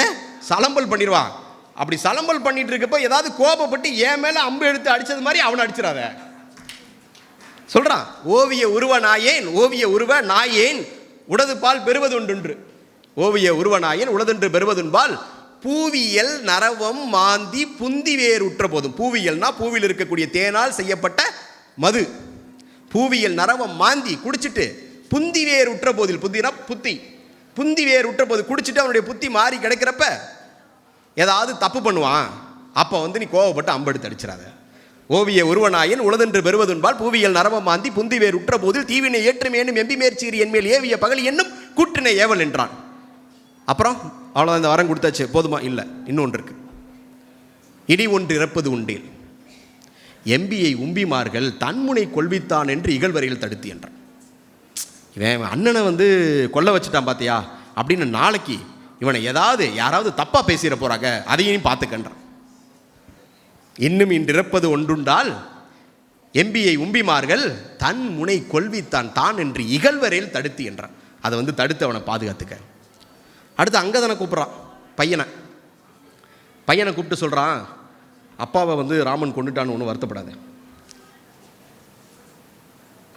சலம்பல் பண்ணிடுவான். அப்படி சலம்பல் பண்ணிட்டு இருக்கப்ப ஏதாவது கோபப்பட்டு என் மேல அம்பு எடுத்து அடிச்சது மாதிரி அவனை அடிச்சிடாத சொல்றான். ஓவிய உருவ நாயேன், ஓவிய உருவ நாயேன் உடது பால் பெறுவது உண்டு. ஓவிய உருவ நாயேன் உளதென்று பெறுவதுன்பால் பூவியல் நரவம் மாந்தி புந்தி வேர் உற்ற போதும். பூவியல்னா பூவில் இருக்கக்கூடிய தேனால் செய்யப்பட்ட மது. பூவியல் நரவம் மாந்தி குடிச்சிட்டு புந்தி வேர் உற்ற போதில், புத்தினா புத்தி, புந்தி வேர் உற்ற போது குடிச்சிட்டு அவனுடைய புத்தி மாறி கிடைக்கிறப்ப ஏதாவது தப்பு பண்ணுவான். அப்போ வந்து நீ கோவப்பட்டு அம்பெடுத்து அடிச்சிடாத. ஓவிய உருவனாயின் உளதென்று பெறுவதுன்பால் பூவியல் நரவம் மாந்தி புந்தி வேர் உற்ற போதில் தீவினை ஏற்றுமேனும் எம்பிமேற்சீரி என்மேல் ஏவிய பகல் என்னும் கூட்டினை ஏவல் என்றான். அப்புறம் அவ்வளோதான், இந்த வரம் கொடுத்தாச்சு, போதுமா? இல்லை, இன்னொன்று இருக்கு. இடி ஒன்று இறப்பது உண்டேல் எம்பியை உம்பிமார்கள் தன்முனை கொள்வித்தான் என்று இகழ்வரையில் தடுத்து என்றான். இவன் அண்ணனை வந்து கொல்ல வச்சுட்டான் பார்த்தியா அப்படின்னு நாளைக்கு இவனை யாராவது தப்பா பேசிட போறாங்க, அதையும் பார்த்துக்கன்றான். இன்னும் இன்றிறப்பது ஒன்றுண்டால் எம்பியை உம்பிமார்கள் தன் முனை கொள்வித்தான் தான் என்று இகழ்வரையில் தடுத்து என்றான். அதை வந்து தடுத்து அவனை பாதுகாத்துக்க. அடுத்து அங்கதனை கூப்பிட்றான். பையனை கூப்பிட்டு சொல்கிறான், அப்பாவை வந்து ராமன் கொண்டுட்டான்னு ஒன்றும் வருத்தப்படாத,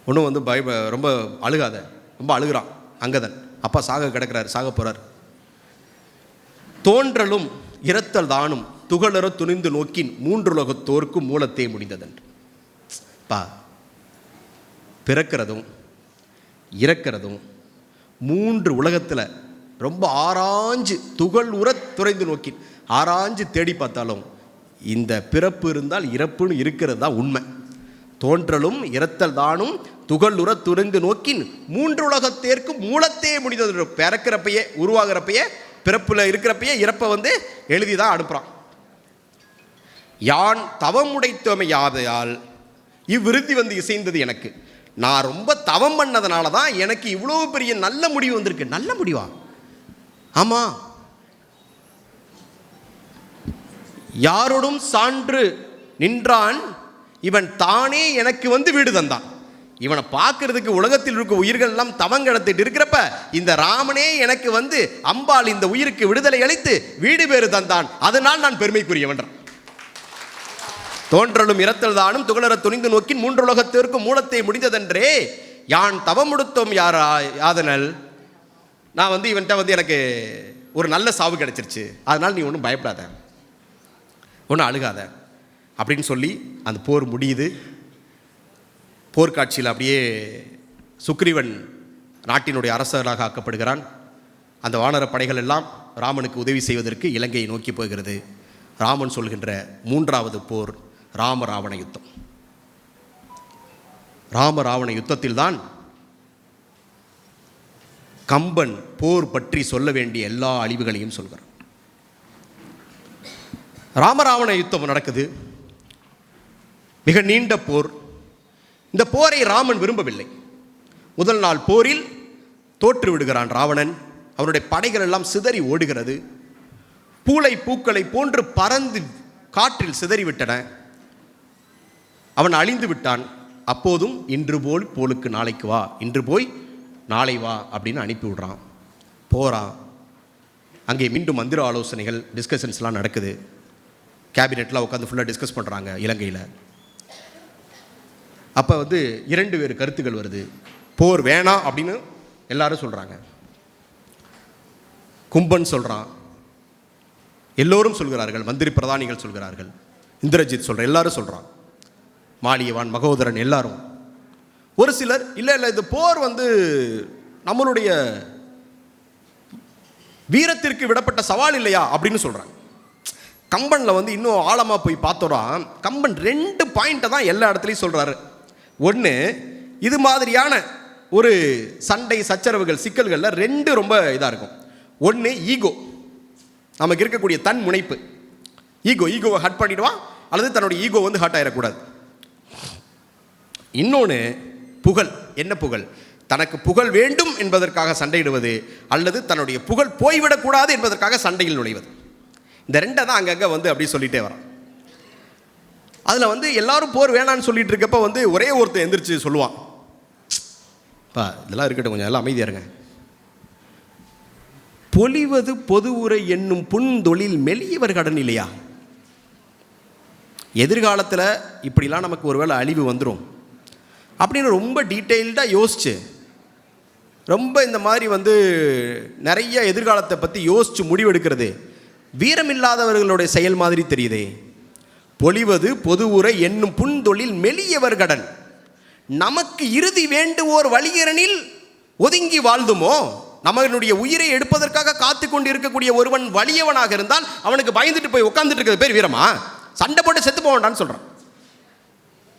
ஒன்றும் வந்து ரொம்ப அழுகாத. ரொம்ப அழுகிறான் அங்கதன். அப்பா கிடக்கிறார், சாக போகிறார். தோன்றலும் இரத்தல் தானும் துகளற துணிந்து நோக்கின் 3 உலகத்தோர்க்கும் மூலத்தே முடிந்ததென்று. பிறக்கிறதும் இறக்கிறதும் 3 உலகத்தில் ரொம்ப ஆராய்ஞ்சு துகள் உர துறைந்து நோக்கி ஆராய்ஞ்சு தேடி பார்த்தாலும் இந்த பிறப்பு இருந்தால் இறப்புன்னு இருக்கிறது தான் உண்மை. தோன்றலும் இறத்தல் தானும் துகள் உர துறைந்து நோக்கின் 3 உலகத்தேர்க்கும் மூலத்தே முடிந்தது. பிறக்கிறப்பையே உருவாகிறப்பையே பிறப்புல இருக்கிறப்பையே இறப்பை வந்து எழுதி தான் அனுப்புகிறான். யான் தவமுடைத்தமையாதையால் இவ்விருத்தி வந்து இசைந்தது எனக்கு. நான் ரொம்ப தவம் பண்ணதுனால தான் எனக்கு இவ்வளோ பெரிய நல்ல முடிவு வந்திருக்கு. நல்ல முடிவா? ஆமாம். யாரோடும் சான்று நின்றான் இவன் தானே எனக்கு வந்து வீடு தந்தான். இவனை பார்க்கறதுக்கு உலகத்தில் இருக்க உயிர்கள் எல்லாம் தவங்கடத்திட்டு இருக்கிறப்ப இந்த ராமனே எனக்கு வந்து அம்பாள் இந்த உயிருக்கு விடுதலை அளித்து வீடு பேறு தந்தான். அதனால் நான் பெருமைக்குரியவன். தோன்றலும் இரத்தல் தானும் துகளற துணிந்து நோக்கின் 3 உலகத்திற்கும் மூலத்தை முடிந்ததென்றே யான் தவமுடுத்தோம் யாதனல். நான் வந்து இவன்ட்ட வந்து எனக்கு ஒரு நல்ல சாவு கிடைச்சிருச்சு, அதனால் நீ ஒன்றும் பயப்படாத, ஒன்றும் அழுகாத அப்படின்னு சொல்லி அந்த போர் முடியுது. போர்க்காட்சியில் அப்படியே சுக்ரீவன் நாட்டினுடைய அரசராக ஆக்கப்படுகிறான். அந்த வானர படைகள் எல்லாம் ராமனுக்கு உதவி செய்வதற்கு இலங்கையை நோக்கி போகிறது. ராமன் சொல்கின்ற 3வது போர் ராமராவண யுத்தம். ராமராவண யுத்தத்தில்தான் கம்பன் போர் பற்றி சொல்ல வேண்டிய எல்லா அழிவுகளையும் சொல்கிறான். ராமராவண யுத்தம் நடக்குது. மிக நீண்ட போர். இந்த போரை ராமன் விரும்பவில்லை. முதல் நாள் போரில் தோற்று விடுகிறான் ராவணன். அவனுடைய படைகள் எல்லாம் சிதறி ஓடுகிறது. பூளை பூக்களை போன்று பறந்து காற்றில் சிதறிவிட்டன. அவன் அழிந்து விட்டான். அப்போதும் இன்று போல் போலுக்கு நாளைக்கு வா, இன்று போய் நாளை வா அப்படின்னு அனுப்பி விடுறான். போகிறான். அங்கே மீண்டும் மந்திர ஆலோசனைகள், டிஸ்கஷன்ஸ்லாம் நடக்குது. கேபினெட்லாம் உட்காந்து ஃபுல்லாக டிஸ்கஸ் பண்ணுறாங்க இலங்கையில். அப்போ வந்து 2 வேறு கருத்துக்கள் வருது. போர் வேணாம் அப்படின்னு எல்லாரும் சொல்கிறாங்க. கும்பன் சொல்கிறான், எல்லோரும் சொல்கிறார்கள், மந்திரி பிரதானிகள் சொல்கிறார்கள், இந்திரஜித் சொல்கிற எல்லாரும் சொல்கிறான், மாலியவான், மகோதரன் எல்லாரும். ஒரு சிலர் இல்லை இல்லை இந்த போர் வந்து நம்மளுடைய வீரத்திற்கு விடப்பட்ட சவால் இல்லையா அப்படின்னு சொல்கிறாங்க. கம்பனில் வந்து இன்னும் ஆழமாக போய் பார்த்தோன்னா கம்பன் 2 பாயிண்ட்டை தான் எல்லா இடத்துலையும் சொல்கிறாரு. ஒன்று, இது மாதிரியான ஒரு சண்டை சச்சரவுகள் சிக்கல்களில் 2 ரொம்ப இதாக இருக்கும். ஒன்று ஈகோ, நமக்கு இருக்கக்கூடிய தன் முனைப்பு, ஈகோவை ஹர்ட் பண்ணிடுவான், அல்லது தன்னுடைய ஈகோ வந்து ஹர்ட் ஆகிடக்கூடாது. இன்னொன்று புகழ். என்ன புகழ்? தனக்கு புகழ் வேண்டும் என்பதற்காக சண்டையிடுவது, அல்லது தன்னுடைய புகழ் போய்விடக்கூடாது என்பதற்காக சண்டையில் நுழைவது. இந்த 2 தான் அங்கங்கே வந்து அப்படி சொல்லிகிட்டே வரான். அதில் வந்து எல்லாரும் போர் வேணான்னு சொல்லிட்டு இருக்கப்ப வந்து ஒரே ஒருத்தர் எந்திரிச்சு சொல்லுவான், இதெல்லாம் இருக்கட்டும், கொஞ்சம் எல்லாம் அமைதியாக இருங்க. பொலிவது பொது உரை என்னும் புன்தொழில் மெலியவர் கடன் இல்லையா? எதிர்காலத்தில் இப்படிலாம் நமக்கு ஒருவேளை அழிவு வந்துடும் அப்படின்னு ரொம்ப டீட்டெயில்டாக யோசிச்சு, ரொம்ப இந்த மாதிரி வந்து நிறைய எதிர்காலத்தை பற்றி யோசித்து முடிவெடுக்கிறது வீரமில்லாதவர்களுடைய செயல் மாதிரி தெரியுதே. பொலிவது பொது உரை என்னும் புன்தொழில் மெலியவர் கடன், நமக்கு இறுதி வேண்டுவோர் வழியரனில் ஒதுங்கி வாழ்ந்துமோ? நம்மளுடைய உயிரை எடுப்பதற்காக காத்து கொண்டு இருக்கக்கூடிய ஒருவன் வலியவனாக இருந்தால் அவனுக்கு பயந்துட்டு போய் உட்கார்ந்துட்டு இருக்கிறது பேர் வீரமா? சண்டை போட்டு செத்து போவான்டான்னு சொல்கிறான்.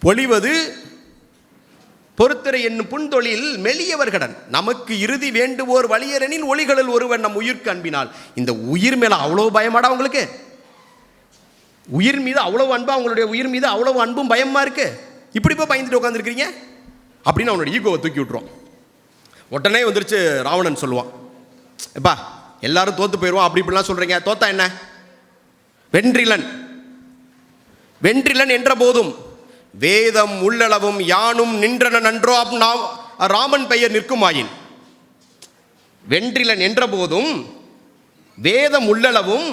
பொலிவது பொறுத்தரை என்னும் புன்தொழில் மெலியவர் கடன், நமக்கு இறுதி வேண்டுவோர் வலியரனின் ஒளிகளில் ஒருவன் நம் உயிர்க்கு அன்பினால். இந்த உயிர் மேலே அவ்வளோ பயமாடா உங்களுக்கு? உயிர் மீது அவ்வளவு அன்பா? அவங்களுடைய உயிர் மீது அவ்வளவு அன்பும் பயமா இருக்கு? இப்படி போய் பயந்துட்டு உட்காந்துருக்கிறீங்க அப்படின்னு அவனோட ஈகோவை தூக்கி விட்டுருவான். உடனே வந்துருச்சு ராவணன் சொல்லுவான், எப்பா எல்லாரும் தோத்து போயிடுவான், அப்படி இப்படிலாம் சொல்கிறீங்க, தோத்தா என்ன? வென்றிலன் என்ற போதும் வேதம் உள்ளளவும் யானும் நின்றன நன்றோ ராமன் பெயர் நிற்குமாயின். வென்றிலன் என்ற போதும் வேதம் உள்ளளவும்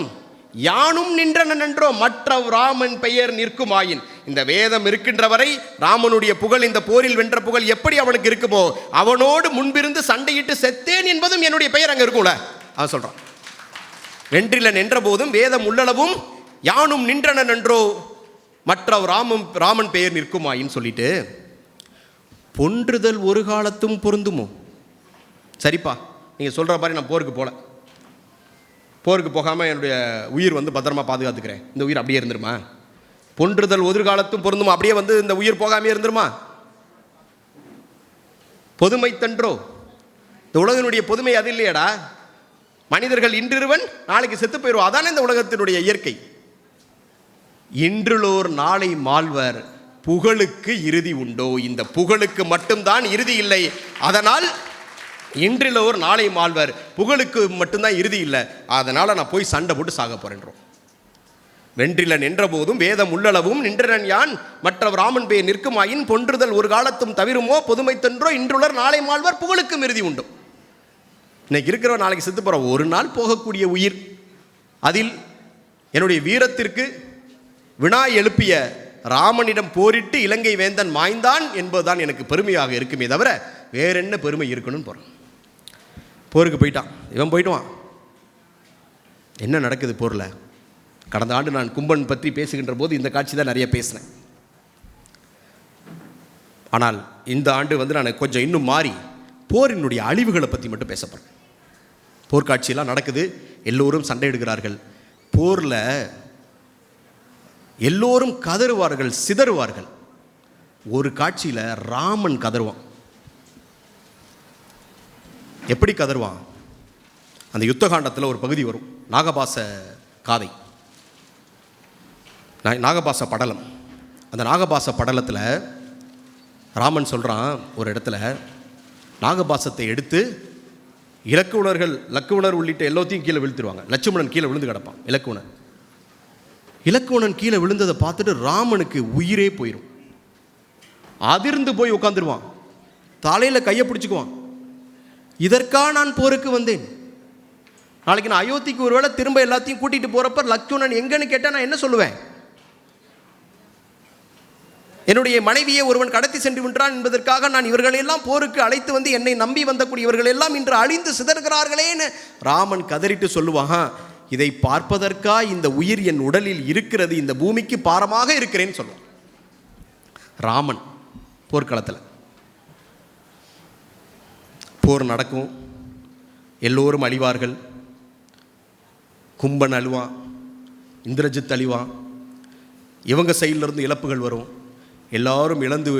யானும் நின்றன நன்றோ மற்ற ராமன் பெயர் நிற்குமாயின். இந்த வேதம் இருக்கின்ற வரை ராமனுடைய புகழ், இந்த போரில் வென்ற புகழ் எப்படி அவனுக்கு இருக்குமோ, அவனோடு முன்பிருந்து சண்டையிட்டு செத்தேன் என்பதும் என்னுடைய பெயர் அங்கே இருக்கும்ல. அவன் சொல்றான், வென்றிலன் என்ற போதும் வேதம் உள்ளளவும் யானும் நின்றன நன்றோ மற்ற ராமன் பெயர் நிற்குமாயின்னு சொல்லிட்டு, பொன்றுதல் ஒரு காலத்தும் பொருந்துமோ? சரிப்பா, நீங்கள் சொல்கிற மாதிரி நான் போருக்கு போகாமல் என்னுடைய உயிர் வந்து பத்திரமா பாதுகாத்துக்கிறேன், இந்த உயிர் அப்படியே இருந்துருமா? பொன்றுதல் ஒரு காலத்தும் பொருந்துமா? அப்படியே வந்து இந்த உயிர் போகாமே இருந்துருமா? பொதுமை தன்றோ? இந்த உலகினுடைய பொதுமை அது இல்லையடா. மனிதர்கள் இன்றிருவன் நாளைக்கு செத்து போயிடுவோம், அதானே இந்த உலகத்தினுடைய இயற்கை. இன்றுளோர் நாளை மாழ்வர் புகழுக்கு இறுதி உண்டோ? இந்த புகழுக்கு மட்டும்தான் இறுதி இல்லை, அதனால் இன்றிலோர் நாளை மாழ்வர், புகழுக்கு மட்டும்தான் இறுதி இல்லை, அதனால் நான் போய் சண்டை போட்டு சாக போறேன்றோம். வென்றிலன் என்ற போதும் வேதம் உள்ளளவும் நின்றனன் யான் மற்ற ராமன் பெயர் நிற்குமாயின் பொன்றுதல் ஒரு காலத்தும் தவிருமோ பொதுமை தன்றோ இன்றுளர் நாளை மாழ்வர் புகழுக்கும் இறுதி உண்டு. இன்னைக்கு இருக்கிறவன் நாளைக்கு செத்து போகிற ஒரு நாள் போகக்கூடிய உயிர், அதில் என்னுடைய வீரத்திற்கு வினா எழுப்பிய ராமனிடம் போரிட்டு இலங்கை வேந்தன் மாய்ந்தான் என்பதுதான் எனக்கு பெருமையாக இருக்குமே தவிர வேற என்ன பெருமை இருக்கணும்னு போகிறான். போருக்கு போயிட்டான், இவன் போயிட்டுவான். என்ன நடக்குது போரில்? கடந்த ஆண்டு நான் கும்பன் பற்றி பேசுகின்ற போது இந்த காட்சி தான் நிறைய பேசினேன். ஆனால் இந்த ஆண்டு வந்து நான் கொஞ்சம் இன்னும் மாறி போரினுடைய அழிவுகளை பற்றி மட்டும் பேசப்படுறேன். போர்க்காட்சியெல்லாம் நடக்குது, எல்லோரும் சண்டை எடுக்கிறார்கள். போரில் எல்லோரும் கதறுவார்கள், சிதறுவார்கள். ஒரு காட்சியில் ராமன் கதறுவான். எப்படி கதறுவான்? அந்த யுத்த காண்டத்தில் ஒரு பகுதி வரும், நாகபாச காதை, நாகபாச படலம். அந்த நாகபாச படலத்தில் ராமன் சொல்கிறான், ஒரு இடத்துல நாகபாசத்தை எடுத்து லக்குவணர் உள்ளிட்ட எல்லாத்தையும் கீழே விழுத்துருவாங்க. லட்சுமணன் கீழே விழுந்து கிடப்பான். இலக்குவணன் கீழே விழுந்ததை பார்த்துட்டு ராமனுக்கு உயிரே போயிடும். அதிர்ந்து போய் உட்காந்துருவான், தலையில் கையை பிடிச்சிக்குவான். இதற்கா நான் போருக்கு வந்தேன்? நாளைக்கு நான் அயோத்திக்கு ஒருவேளை திரும்ப எல்லாத்தையும் கூட்டிகிட்டு போகிறப்ப லக்ஷ்மணன் எங்கன்னு கேட்டால் நான் என்ன சொல்லுவேன்? என்னுடைய மனைவியை ஒருவன் கடத்தி சென்று விட்டான் என்பதற்காக நான் இவர்களெல்லாம் போருக்கு அழைத்து வந்து என்னை நம்பி வந்தக்கூடியவர்கள் எல்லாம் இன்று அழிந்து சிதறுகிறார்களேன்னு ராமன் கதறிட்டு சொல்லுவான். இதை பார்ப்பதற்கா இந்த உயிர் என் உடலில் இருக்கிறது, இந்த பூமிக்கு பாரமாக இருக்கிறேன்னு சொல்லுவான் ராமன். போர்க்களத்தில் போர் நடக்கும், எல்லோரும் அழிவார்கள். கும்பன் அழுவான், இந்திரஜித் அழிவான், இவங்க சைடிலிருந்து இழப்புகள் வரும், எல்லாரும் இழந்து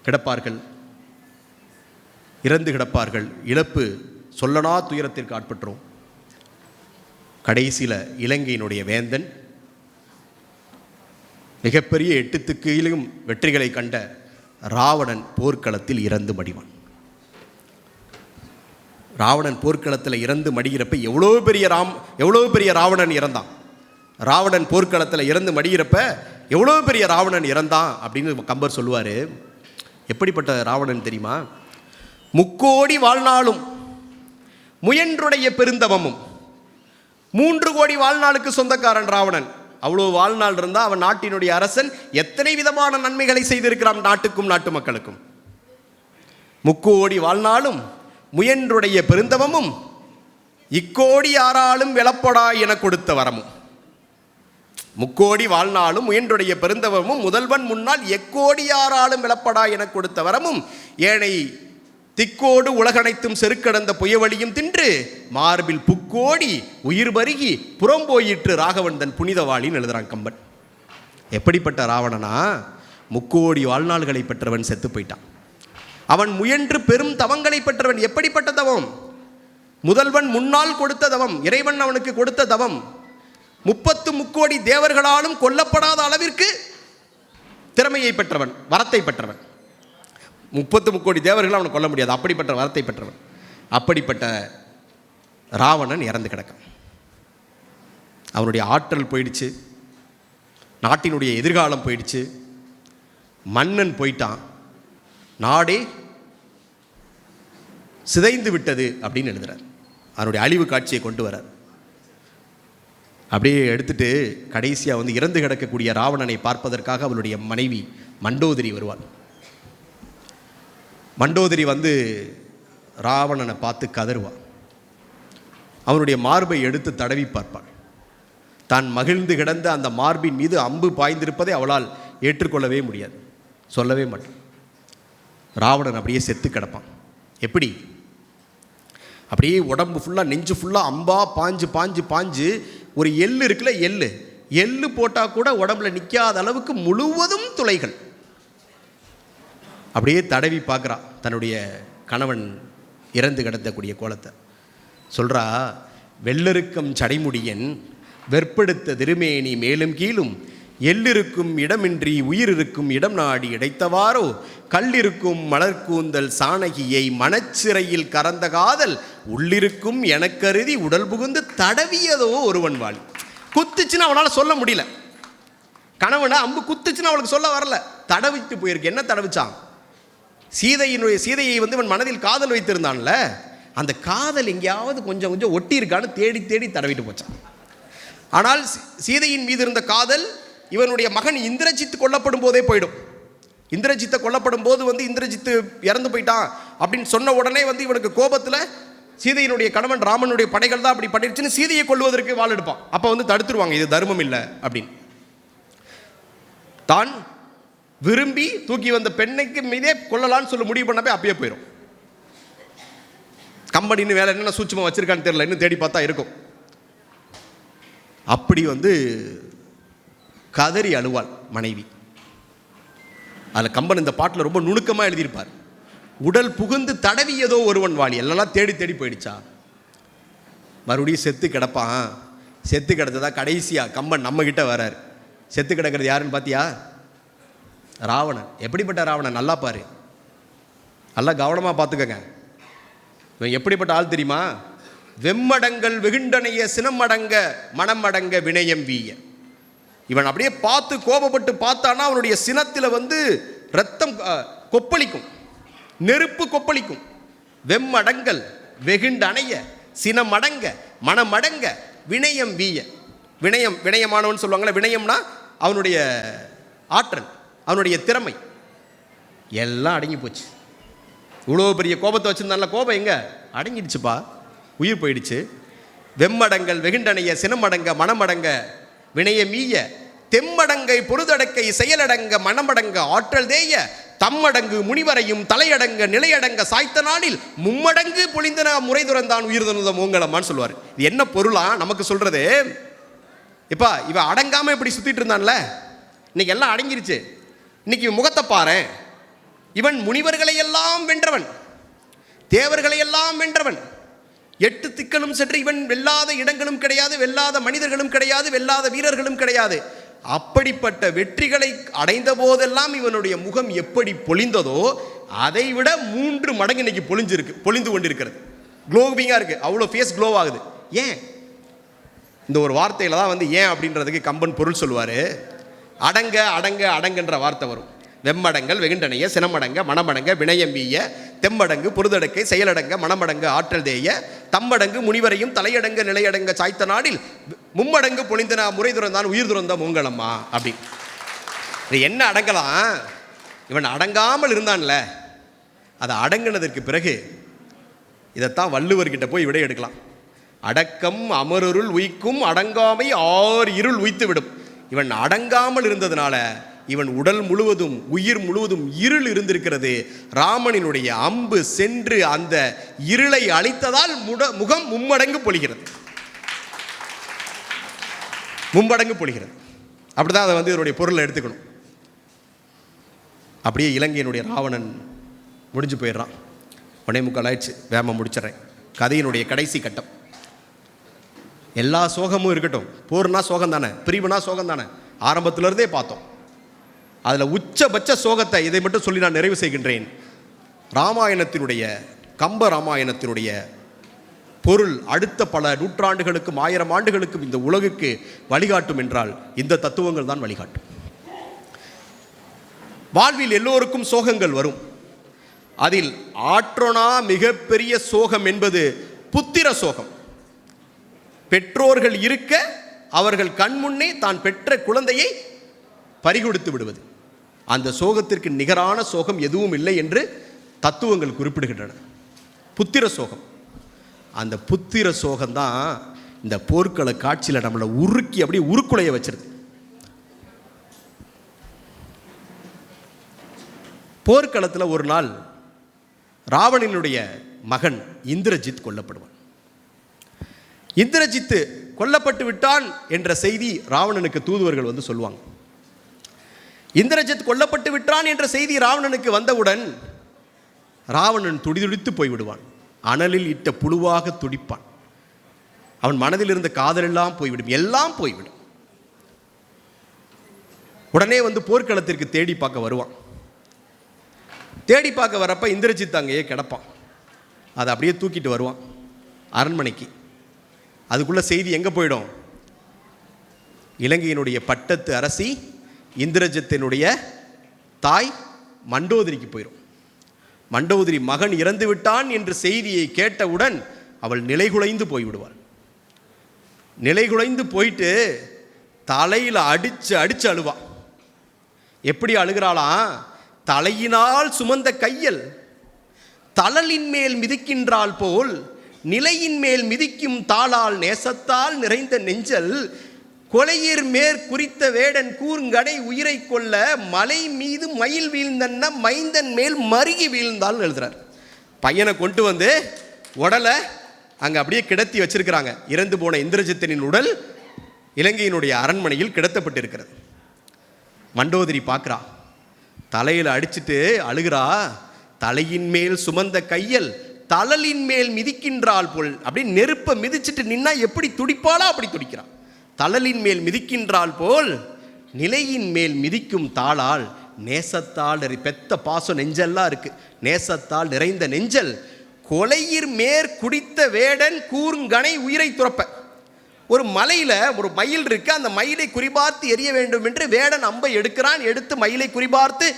கிடப்பார்கள், இறந்து கிடப்பார்கள். இழப்பு சொல்லனா துயரத்திற்கு ஆட்பட்டுரும். கடைசியில் இலங்கையினுடைய வேந்தன் மிகப்பெரிய 8 திக்கிலும் வெற்றிகளை கண்ட ராவணன் போர்க்களத்தில் இறந்து மடிவான். ராவணன் போர்க்களத்தில் இறந்து மடிகிறப்ப எவ்வளோ பெரிய ராவணன் இறந்தான். ராவணன் போர்க்களத்தில் இறந்து மடிகிறப்ப எவ்வளோ பெரிய ராவணன் இறந்தான் அப்படின்னு கம்பர் சொல்லுவார். எப்படிப்பட்ட ராவணன் தெரியுமா? 3 கோடி வாழ்நாளும் முயன்றுடைய பெருந்தவமும். 3 கோடி வாழ்நாளுக்கு சொந்தக்காரன் ராவணன். அவ்வளோ வாழ்நாள் இருந்தால் அவன் நாட்டினுடைய அரசன். எத்தனை விதமான நன்மைகளை செய்திருக்கிறான் நாட்டுக்கும் நாட்டு மக்களுக்கும். 3 கோடி வாழ்நாளும் முயன்றுடைய பெருந்தவமும் இக்கோடி யாராலும் வெளப்படா என கொடுத்த வரமும். 3 கோடி வாழ்நாளும் முயன்றுடைய பெருந்தவமும் முதல்வன் முன்னால் எக்கோடி யாராலும் வெளப்படா என கொடுத்த வரமும் ஏனை திக்கோடு உலகனைத்தும் செருக்கடந்த புயவழியும் தின்று மார்பில் புக்கோடி உயிர் பருகி புறம்போயிற்று ராகவன் தன் புனிதவாளின்னு எழுதுறான் கம்பன். எப்படிப்பட்ட ராவணனா? 3 கோடி வாழ்நாள்களை பெற்றவன் செத்து போயிட்டான். அவன் முயன்று பெரும் தவங்களை பெற்றவன். எப்படிப்பட்ட தவம்? முதல்வன் முன்னால் கொடுத்த தவம், இறைவன் அவனுக்கு கொடுத்த தவம். 30 முக்கோடி தேவர்களாலும் கொல்லப்படாத அளவிற்கு திறமையை பெற்றவன், வரத்தை பெற்றவன். 30 முக்கோடி தேவர்கள் அவனை கொல்ல முடியாது, அப்படிப்பட்ட வரத்தை பெற்றவன். அப்படிப்பட்ட ராவணன் இறந்து கிடக்கான். அவனுடைய ஆற்றல் போயிடுச்சு, நாட்டினுடைய எதிர்காலம் போயிடுச்சு, மன்னன் போயிட்டான், நாடே சிதைந்து விட்டது அப்படின்னு எழுதுறார். அவனுடைய அழிவு காட்சியை கொண்டு வரார். அப்படியே எடுத்துட்டு கடைசியாக வந்து இறந்து கிடக்கக்கூடிய ராவணனை பார்ப்பதற்காக அவளுடைய மனைவி மண்டோதரி வருவாள். மண்டோதரி வந்து ராவணனை பார்த்து கதறுவாள். அவனுடைய மார்பை எடுத்து தடவி பார்ப்பாள். தான் மகிழ்ந்து கிடந்த அந்த மார்பின் மீது அம்பு பாய்ந்திருப்பதை அவளால் ஏற்றுக்கொள்ளவே முடியாது, சொல்லவே மாட்டான். ராவணன் அப்படியே செத்து கிடப்பான். எப்படி? அப்படியே உடம்பு ஃபுல்லாக, நெஞ்சு ஃபுல்லாக அம்பா பாஞ்சு பாஞ்சு பாஞ்சு, ஒரு எள்ளு இருக்குல்ல, எள்ளு போட்டால் கூட உடம்புல நிற்காத அளவுக்கு முழுவதும் துளைகள். அப்படியே தடவி பார்க்குறா தன்னுடைய கணவன் இறந்து கிடந்தக்கூடிய கோலத்தை. சொல்கிறா, வெள்ளருக்கம் சடைமுடியன் வெற்படுத்த திருமேனி மேலும் கீழும் எள்ளிருக்கும் இடமின்றி உயிரிருக்கும் இடம் நாடி இடைத்தவாரோ கல்லிருக்கும் மலர்கூந்தல் சாணகியை மனச்சிறையில் கறந்த காதல் உள்ளிருக்கும் எனக்கருதி உடல் புகுந்து தடவியதோ ஒருவன் வாழி. குத்துச்சுன்னு அவனால் சொல்ல முடியல. கணவனை அம்பு குத்துச்சுன்னு அவளுக்கு சொல்ல வரல, தடவிட்டு போயிருக்கு. என்ன தடவிச்சான்? சீதையை வந்து இவன் மனதில் காதல் வைத்திருந்தான்ல, அந்த காதல் எங்கேயாவது கொஞ்சம் கொஞ்சம் ஒட்டி இருக்கான்னு தேடி தேடி தடவிட்டு போச்சான். ஆனால் சீதையின் மீது இருந்த காதல் இவனுடைய மகன் இந்திரஜித் கொல்லப்படும் போதே போயிடும். இந்திரஜித்தை கொல்லப்படும் போது வந்து இந்திரஜித்து இறந்து போயிட்டான் அப்படின்னு சொன்ன உடனே வந்து இவனுக்கு கோபத்தில் சீதையினுடைய கணவன் ராமனுடைய படைகள் தான் அப்படி பண்ணிருச்சுன்னு சீதையை கொல்வதற்கு வாள் எடுப்பான். அப்போ வந்து தடுத்துருவாங்க, இது தர்மம் இல்லை அப்படின்னு. தான் விரும்பி தூக்கி வந்த பெண்ணுக்கு மீதே கொல்லலான்னு சொல்லி முடிவு பண்ணப்பே அப்பயே போயிடும். கம்பெனி இன்னும் வேலை என்னென்ன சூட்சமாக வச்சிருக்கான்னு தெரியல, இன்னும் தேடி பார்த்தா இருக்கும். அப்படி வந்து கதறி அழுவாள் மனைவி. அதில் கம்பன் இந்த பாட்டில் ரொம்ப நுணுக்கமாக எழுதியிருப்பார். உடல் புகுந்து தடவியதோ ஒருவன் வாழி. எல்லாம் தேடி தேடி போயிடுச்சா. மறுபடியும் செத்து கிடப்பான். செத்து கிடந்ததா கடைசியாக கம்பன் நம்மக்கிட்ட வரார். செத்து கிடக்கிறது யாருன்னு பார்த்தியா? ராவணன். எப்படிப்பட்ட ராவணன்? நல்லா பாரு, நல்லா கவனமாக பார்த்துக்கங்க. இவன் எப்படிப்பட்ட ஆள் தெரியுமா? வெம்மடங்கள் வெகுண்டனைய சினமடங்க மனமடங்க வினயம் வீய. இவன் அப்படியே பார்த்து கோபப்பட்டு பார்த்தானா அவனுடைய சினத்தில் வந்து ரத்தம் கொப்பளிக்கும், நெருப்பு கொப்பளிக்கும். வெம்மடங்கல் வெகுண்டணைய சினமடங்க மனமடங்க வினயம் வீய. வினயமானவன் சொல்லுவாங்களே, வினயம்னா அவனுடைய ஆற்றல், அவனுடைய திறமை எல்லாம் அடங்கி போச்சு. இவ்வளோ பெரிய கோபத்தை வச்சுருந்தால, கோபம் எங்க அடங்கிடுச்சுப்பா, உயிர் போயிடுச்சு. வெம்மடங்கல் வெகுண்டனைய சினமடங்க மனமடங்க வினயமீய தெம்மடங்கை பொருதடக்கை செயலடங்க மனமடங்க ஆற்றல் தேய தம்மடங்கு முனிவரையும் தலையடங்க நிலையடங்க சாய்த்த நாளில் மும்மடங்கு பொழிந்தன முறை துறந்தான் உயிர் துறந்த மூங்கலம்மான்னு சொல்லுவார். இது என்ன பொருளா நமக்கு சொல்றது? இப்ப இவன் அடங்காம இப்படி சுத்திட்டு இருந்தான்ல, இன்னைக்கு எல்லாம் அடங்கிருச்சு. இன்னைக்கு முகத்தை பாரு, இவன் முனிவர்களை எல்லாம் வென்றவன், தேவர்களை எல்லாம் வென்றவன். 8 திக்களும் சென்று இவன் வெல்லாத இடங்களும் கிடையாது, வெல்லாத மனிதர்களும் கிடையாது, வெல்லாத வீரர்களும் கிடையாது. அப்படிப்பட்ட வெற்றிகளை அடைந்த போதெல்லாம் இவனுடைய முகம் எப்படி பொழிந்ததோ அதை விட 3 மடங்கு இன்னைக்கு பொழிந்து கொண்டிருக்கிறது. க்ளோவிங்கா இருக்கு, அவ்வளோ ஃபேஸ் க்ளோ ஆகுது. ஏன்? இந்த ஒரு வார்த்தையில தான் ஏன் அப்படின்றதுக்கு கம்பன் பொருள் சொல்லுவார். அடங்க அடங்க அடங்கன்ற வார்த்தை வரும். வெம்மடங்கல் வெகுண்டனைய சினமடங்க மனமடங்க வினயம்பீய தெம்மடங்கு பொருதடக்கை செயலடங்க மனமடங்க ஆற்றல் தேய தம்மடங்கு முனிவரையும் தலையடங்க நிலையடங்க சாய்த்த நாடில் மும்மடங்கு பொழிந்தன முறை துறந்தான் உயிர் துறந்த மூங்கலம்மா. அப்படி என்ன அடங்கலாம்? இவன் அடங்காமல் இருந்தான்ல, அதை அடங்கினதற்கு பிறகு இதைத்தான் வள்ளுவர்கிட்ட போய் விடை எடுக்கலாம். அடக்கம் அமருருள் உய்க்கும் அடங்காமை 6 இருள் உய்த்து விடும். இவன் அடங்காமல் இருந்ததுனால இவன் உடல் முழுவதும் உயிர் முழுவதும் இருள் இருந்திருக்கிறது. ராமனினுடைய அம்பு சென்று அந்த இருளை அழித்ததால் முகம் மும்மடங்கு பொழிகிறது, மும்மடங்கு பொழிகிறது. அப்படிதான் அதை இதனுடைய பொருளை எடுத்துக்கணும். அப்படியே இலங்கையினுடைய ராவணன் முடிஞ்சு போயிடுறான். 1:45 ஆயிடுச்சு, வேம முடிச்சிடறேன். கதையினுடைய கடைசி கட்டம். எல்லா சோகமும் இருக்கட்டும், போர்னா சோகம் தானே, பிரிவுனா சோகம் தானே, ஆரம்பத்திலிருந்தே பார்த்தோம். அதில் உச்சபட்ச சோகத்தை இதை மட்டும் சொல்லி நான் நிறைவு செய்கின்றேன். ராமாயணத்தினுடைய கம்ப ராமாயணத்தினுடைய பொருள் அடுத்த பல நூற்றாண்டுகளுக்கும் 1000 ஆண்டுகளுக்கும் இந்த உலகுக்கு வழிகாட்டும் என்றால் இந்த தத்துவங்கள் தான் வழிகாட்டும். வாழ்வில் எல்லோருக்கும் சோகங்கள் வரும். அதில் ஆற்றொணா மிகப்பெரிய சோகம் என்பது புத்திர சோகம். பெற்றோர்கள் இருக்க அவர்கள் கண்முன்னே தான் பெற்ற குழந்தையை பறிகொடுத்து விடுவது, அந்த சோகத்திற்கு நிகரான சோகம் எதுவும் இல்லை என்று தத்துவங்கள் குறிப்பிடுகின்றன. புத்திர சோகம், அந்த புத்திர சோகம்தான் இந்த போர்க்கள காட்சியில் நம்மளை உருக்கி அப்படியே உருக்குலைய வச்சிருது. போர்க்களத்தில் ஒரு நாள் ராவணனுடைய மகன் இந்திரஜித் கொல்லப்படுவான். இந்திரஜித்து கொல்லப்பட்டு விட்டான் என்ற செய்தி ராவணனுக்கு தூதுவர்கள் சொல்லுவாங்க. இந்திரஜித் கொல்லப்பட்டு விட்டான் என்ற செய்தி ராவணனுக்கு வந்தவுடன் ராவணன் துடிதுடித்து போய்விடுவான். அனலில் இட்ட புழுவாக துடிப்பான். அவன் மனதில் இருந்த காதலெல்லாம் போய்விடும், எல்லாம் போய்விடும். உடனே போர்க்களத்திற்கு தேடி பார்க்க வருவான். தேடி பார்க்க வரப்ப இந்திரஜித் அங்கேயே கிடப்பான். அதை அப்படியே தூக்கிட்டு வருவான் அரண்மனைக்கு. அதுக்குள்ள செய்தி எங்கே போயிடும்? இலங்கையினுடைய பட்டத்து அரசி இந்திரஜித்தினுடைய தாய் மண்டோதரிக்கு போயிடும். மண்டோதரி மகன் இறந்து விட்டான் என்ற செய்தியை கேட்டவுடன் அவள் நிலைகுலைந்து போய்விடுவாள். நிலைகுலைந்து போயிட்டு தலையில் அடிச்சு அடிச்சு அழுவா. எப்படி அழுகிறாளாம்? தலையினால் சுமந்த கையல் தளலின் மேல் மிதிக்கின்றால் போல் நிலையின் மேல் மிதிக்கும் தாளால் நேசத்தால் நிறைந்த நெஞ்சல் கொலையீர் மேற் குறித்த வேடன் கூர்ங்கடை உயிரை கொள்ள மலை மீது மயில் வீழ்ந்தன்ன மைந்தன் மேல் மருகி வீழ்ந்தால் எழுதுறார். பையனை கொண்டு உடலை அங்கே அப்படியே கிடத்தி வச்சிருக்கிறாங்க. இறந்து போன இந்திரஜித்தனின் உடல் இலங்கையினுடைய அரண்மனையில் கிடத்தப்பட்டிருக்கிறது. மண்டோதரி பார்க்குறா, தலையில் அடிச்சுட்டு அழுகிறா. தலையின் மேல் சுமந்த கையல் தளலின் மேல் மிதிக்கின்றாள் போல், அப்படி நெருப்பை மிதிச்சுட்டு நின்னா எப்படி துடிப்பாளா அப்படி துடிக்கிறான். தளலின் மேல் மிதிக்கின்றாள் போல் நிலையின் மேல் மிதிக்கும் தாளால் நேசத்தால் பெத்த பாசம் நெஞ்செல்லாம் இருக்கு, நேசத்தால் நிறைந்த நெஞ்சல் கொலையிர் மேற் குடித்த வேடன் கூர்ங்கனை உயிரை துறப்ப. ஒரு மலையில் ஒரு மயில் இருக்கு, அந்த மயிலை குறிபார்த்து எரிய வேண்டும் என்று வேடன் அம்பை எடுக்கிறான். எடுத்து மயிலை குறிபார்த்து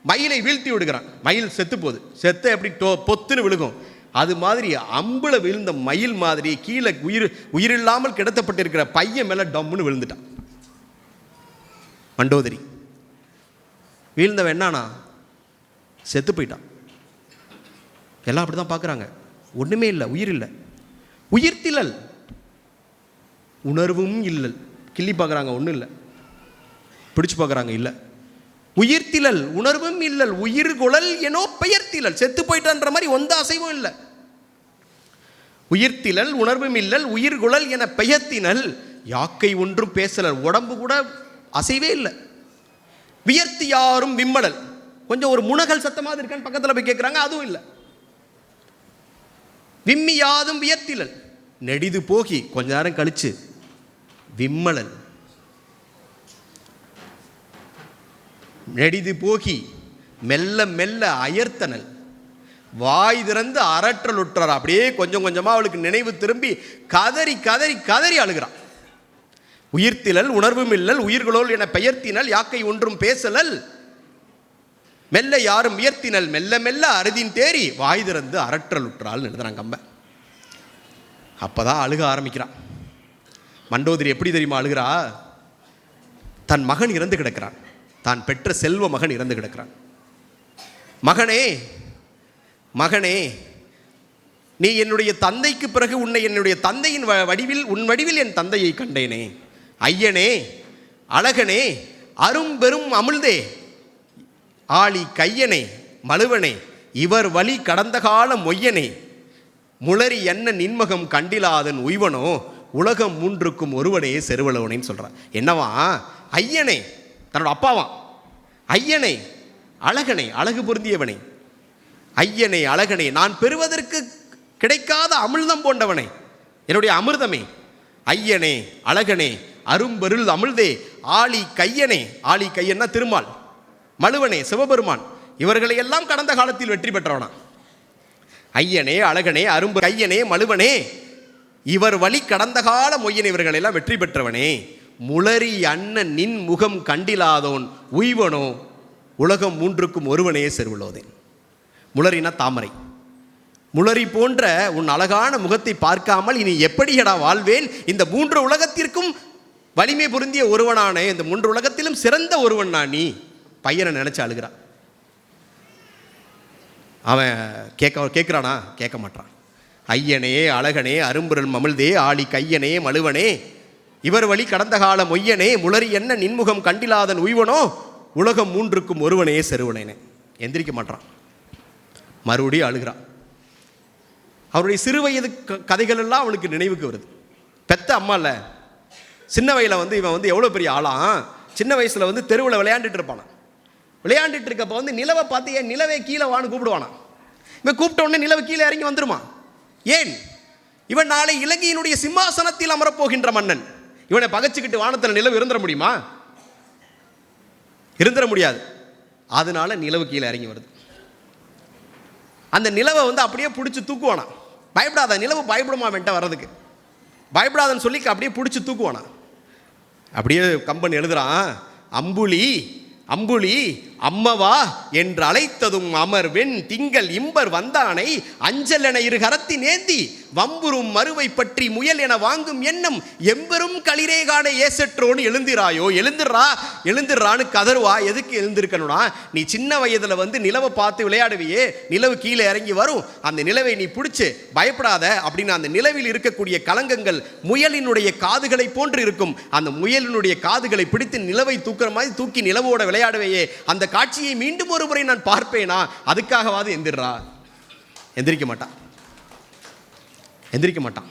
மயிலை வீழ்த்தி விடுகிறான். மயில் செத்து போகுது. செத்து எப்படி பொத்துன்னு விழுகும், அது மாதிரி அம்புல விழுந்த மயில் மாதிரி கீழே உயிரில்லாமல் கிடத்தப்பட்டிருக்கிற பையன் மேலே டம்முன்னு விழுந்துட்டான். மண்டோதரி வீழ்ந்தவன் என்னானா, செத்து போயிட்டான். எல்லாம் அப்படி தான் பார்க்குறாங்க. ஒன்றுமே இல்லை, உயிர் இல்லை. உயிர்த்திலல், உணர்வும் இல்லல். கிள்ளி பார்க்குறாங்க, ஒன்றும் இல்லை. பிடிச்சு பார்க்குறாங்க, இல்லை. உயிர்த்திலல், உணர்வும் இல்லல், உயிர்குழல் எனோ பெயர்த்திலல். செத்து போயிட்டான்ற மாதிரி ஒந்த அசைவும் இல்லை. உயிர்த்திலல், உணர்வும் இல்லல், உயிர்குழல் என பெயர்த்தினல், யாக்கை ஒன்றும் பேசலல். உடம்பு கூட அசைவே இல்லை. வியர்த்தி யாரும் விம்மடல். கொஞ்சம் ஒரு முனகல் சத்தமாக இருக்கான்னு பக்கத்தில் போய் கேட்குறாங்க, அதுவும் இல்லை. விம்மி யாதும் வியர்த்திலல், நெடிது போகி கொஞ்ச நேரம் கழிச்சு விம்மலல். நெடிது போகி மெல்ல மெல்ல அயர்த்தனல், வாய் திறந்து அரற்றல் உற்றார். அப்படியே கொஞ்சம் கொஞ்சமாக அவளுக்கு நினைவு திரும்பி கதறி கதறி கதறி அழுகிறான். உயிர்த்திலல், உணர்வும் இல்லல், உயிர்களோல் என பெயர்த்தினல், யாக்கை ஒன்றும் பேசலல், மெல்ல யாரும் உயர்த்தினல், மெல்ல மெல்ல அறுதின் தேறி வாய் திறந்து அரற்றல் உற்றாள் எழுதுறாங்க கம்ப. அப்பதான் அழுக ஆரம்பிக்கிறான். மண்டோதரி எப்படி தெரியுமா அழுகிறா? தன் மகன் இறந்து கிடக்கிறான். தான் பெற்ற செல்வ மகன் இறந்து கிடக்கிறான். மகனே, மகனே, நீ என்னுடைய தந்தைக்கு பிறகு உன்னை என்னுடைய தந்தையின் வடிவில், உன் வடிவில் என் தந்தையை கண்டேனே. ஐயனே, அழகனே, அரும்பெரும் அமிழ்தே, ஆளி கையனே, மழுவனே, இவர் வழி கடந்த கால மொய்யனே, முளரி என்ன நின்மகம் கண்டிலாதன் உய்வனோ, உலகம் மூன்றுக்கும் ஒருவனே செருவளவனேன்னு சொல்கிறான். என்னவா? ஐயனே, தன்னோட அப்பாவான். ஐயனே, அழகனே, அழகு பொருந்தியவனே, ஐயனே, அழகனே, நான் பெறுவதற்கு கிடைக்காத அமிழ்தம் போன்றவனே, என்னுடைய அமிர்தமே, ஐயனே, அழகனே, அரும்பெருள் அமிழ்தே, ஆளி கையனே, ஆளி கையன்னா திருமால், மழுவனே சிவபெருமான், இவர்களை எல்லாம் கடந்த காலத்தில் வெற்றி பெற்றவனா. ஐயனே, அழகனே, அரும்பு கையனே, மழுவனே, இவர் வழி கடந்த கால மொய்யன், இவர்கள் எல்லாம் வெற்றி பெற்றவனே, முளரி அண்ணன் நின் முகம் கண்டிலாதோன் உய்வனோ, உலகம் மூன்றுக்கும் ஒருவனே செருவலோதேன். முளரினா தாமரை. முளரி போன்ற உன் அழகான முகத்தை பார்க்காமல் இனி எப்படியடா வாழ்வேன்? இந்த மூன்று உலகத்திற்கும் வலிமை பொருந்திய ஒருவனானே, இந்த மூன்று உலகத்திலும் சிறந்த ஒருவன் நான். நீ பையனை நினைச்சு அழுகிறான். அவன் கேட்குறானா? கேட்க மாட்டான். ஐயனே, அழகனே, அரும்பெருள் அமிழ்தே, ஆளி கையனே, மழுவனே, இவர் வழி கடந்த கால மொய்யனே, முளரி என்ன நின்முகம் கண்டிலாதன் உய்வனோ, உலகம் மூன்றுக்கும் ஒருவனே செருவனேனே. எந்திரிக்க மாட்டான். மறுபடியும் அழுகிறான். அவருடைய சிறு வயது கதைகள் எல்லாம் அவனுக்கு நினைவுக்கு வருது. பெத்த அம்மா இல்லை, சின்ன வயதில் இவன் எவ்வளோ பெரிய ஆளாம். சின்ன வயசில் தெருவில் விளையாண்டுட்டு இருப்பானா. விளையாண்டுட்டு இருக்கப்போ நிலவை பார்த்து, ஏன் நிலவே கீழே வான்னு கூப்பிடுவானா. இவன் கூப்பிட்ட உடனே நிலவு கீழே இறங்கி வந்துருமா? ஏன்? இவன் நாளை இலங்கையினுடைய சிம்மாசனத்தில் அமரப்போகின்ற மன்னன். இவனை பகைச்சிக்கிட்டு வானத்தில் நிலவு இருந்துட முடியுமா? இருந்துட முடியாது. அதனால நிலவு கீழே இறங்கி வருது. அந்த நிலவை அப்படியே பிடிச்சி தூக்குவானா. பயப்படாத, நிலவு பயப்படுமா வெண்ட வர்றதுக்கு, பயப்படாதன்னு சொல்லி அப்படியே பிடிச்சி தூக்குவானா. அப்படியே கம்பன் எழுதுறான், அம்புலி அம்புலி அம்மவா என்று அழைத்ததும் அமர்வெண் திங்கள் இம்பர் வந்தானை அஞ்சல் என இரு கரத்தின் ஏந்தி வம்புறும் மறுவை பற்றி முயல் என வாங்கும் எண்ணம் எம்பெரும் களிரே காண ஏசற்றோன்னு எழுந்திராயோ. எழுந்துடுறான்னு கதறுவா. எதுக்கு எழுந்திருக்கணும்னா, நீ சின்ன வயதில் நிலவை பார்த்து விளையாடுவியே, நிலவு கீழே இறங்கி வரும், அந்த நிலவை நீ பிடிச்சி பயப்படாத அப்படின்னு அந்த நிலவில் இருக்கக்கூடிய கலங்கங்கள் முயலினுடைய காதுகளை போன்று இருக்கும். அந்த முயலினுடைய காதுகளை பிடித்து நிலவை தூக்குற மாதிரி தூக்கி நிலவோட விளையாடுவையே, அந்த காட்சியை மீண்டும் ஒரு முறை நான் பார்ப்பேனா, அதுக்காகவாது எந்திரிக்க மாட்டான். எந்திரிக்க மாட்டான்.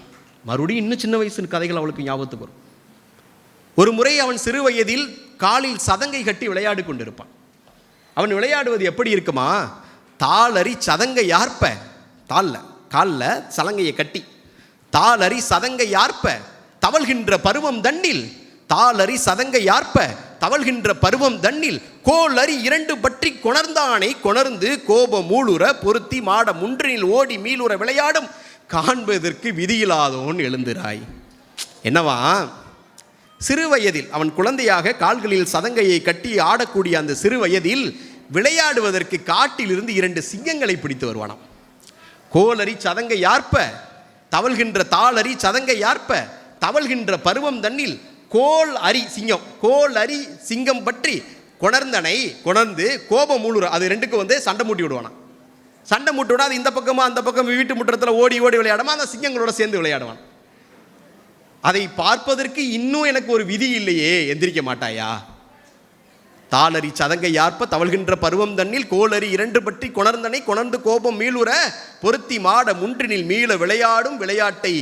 மறுபடியும் இன்னும் சின்ன வயசு கதைகள் அவளுக்கு ஞாபகத்துக்கு வரும். ஒரு முறை அவன் சிறு வயதில் காலில் சதங்கை கட்டி விளையாடி கொண்டிருப்பான். அவன் விளையாடுவது எப்படி இருக்குமா? தாளறி சதங்கை யார்ப்ப, காலில் சலங்கையை கட்டி தாளறி சதங்கை யார்ப்ப தவழ்கின்ற பருவம் தண்ணில், தாளறி சதங்கை யார்ப்ப தவழ்கின்ற பருவம் தண்ணில், கோளறி இரண்டு பற்றி கொணர்ந்தானை கொணர்ந்து கோப மூளுற பொருத்தி மாட முன்றினில் ஓடி மீளுற விளையாடும் காண்பதற்கு விதியில்லாதோன் எழுந்திராய். என்னவா? சிறு வயதில் அவன் குழந்தையாக கால்களில் சதங்கையை கட்டி ஆடக்கூடிய அந்த சிறு வயதில் விளையாடுவதற்கு காட்டிலிருந்து 2 சிங்கங்களை பிடித்து வருவானாம். கோலரி சதங்கை யார்ப்ப தவழ்கின்ற தாளரி சதங்கை யார்ப்ப தவழ்கின்ற பருவம் தன்னில் கோல் அரி சிங்கம் பற்றி கொணர்ந்தனை கொணர்ந்து கோபம் மூளுற அது 2க்கும் சண்டை மூட்டி விடுவானா. சண்டை மூட்டி விட அது இந்த பக்கமாக அந்த பக்கம் வீட்டு முற்றத்தில் ஓடி ஓடி விளையாடாம அந்த சிங்கங்களோட சேர்ந்து விளையாடுவான். அதை பார்ப்பதற்கு இன்னும் எனக்கு ஒரு விதி இல்லையே, எந்திரிக்க மாட்டாயா? தாளரி சதங்கை யார்ப்ப தவழ்கின்ற பருவம் தன்னில் கோலரி 2 பற்றி கொணர்ந்தனை கொணர்ந்து கோபம் மீளுற பொருத்தி மாட முன்றினில் மீள விளையாடும் விளையாட்டை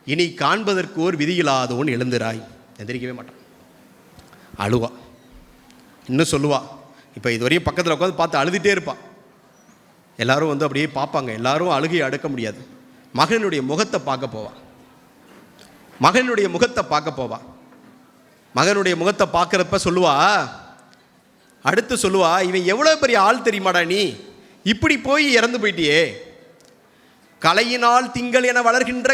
இனி காண்பதற்கு ஒரு விதியில்லாதவன் எழுந்திராய். எந்திரிக்கவே மாட்டான், அழுவா. இன்னும் சொல்லுவா, இப்போ இதுவரையும் பக்கத்தில் உட்காந்து பார்த்து அழுதுகிட்டே இருப்பான். எல்லாரும் அப்படியே பார்ப்பாங்க. எல்லாரும் அழுகையை அடக்க முடியாது. மகனுடைய முகத்தை பார்க்க போவா. மகனுடைய முகத்தை பார்க்குறப்ப சொல்லுவா, அடுத்து சொல்லுவா, இவன் எவ்வளோ பெரிய ஆள் தெரியுமாடா, நீ இப்படி போய் இறந்து போயிட்டியே. கலையினால் திங்கள் என வளர்கின்ற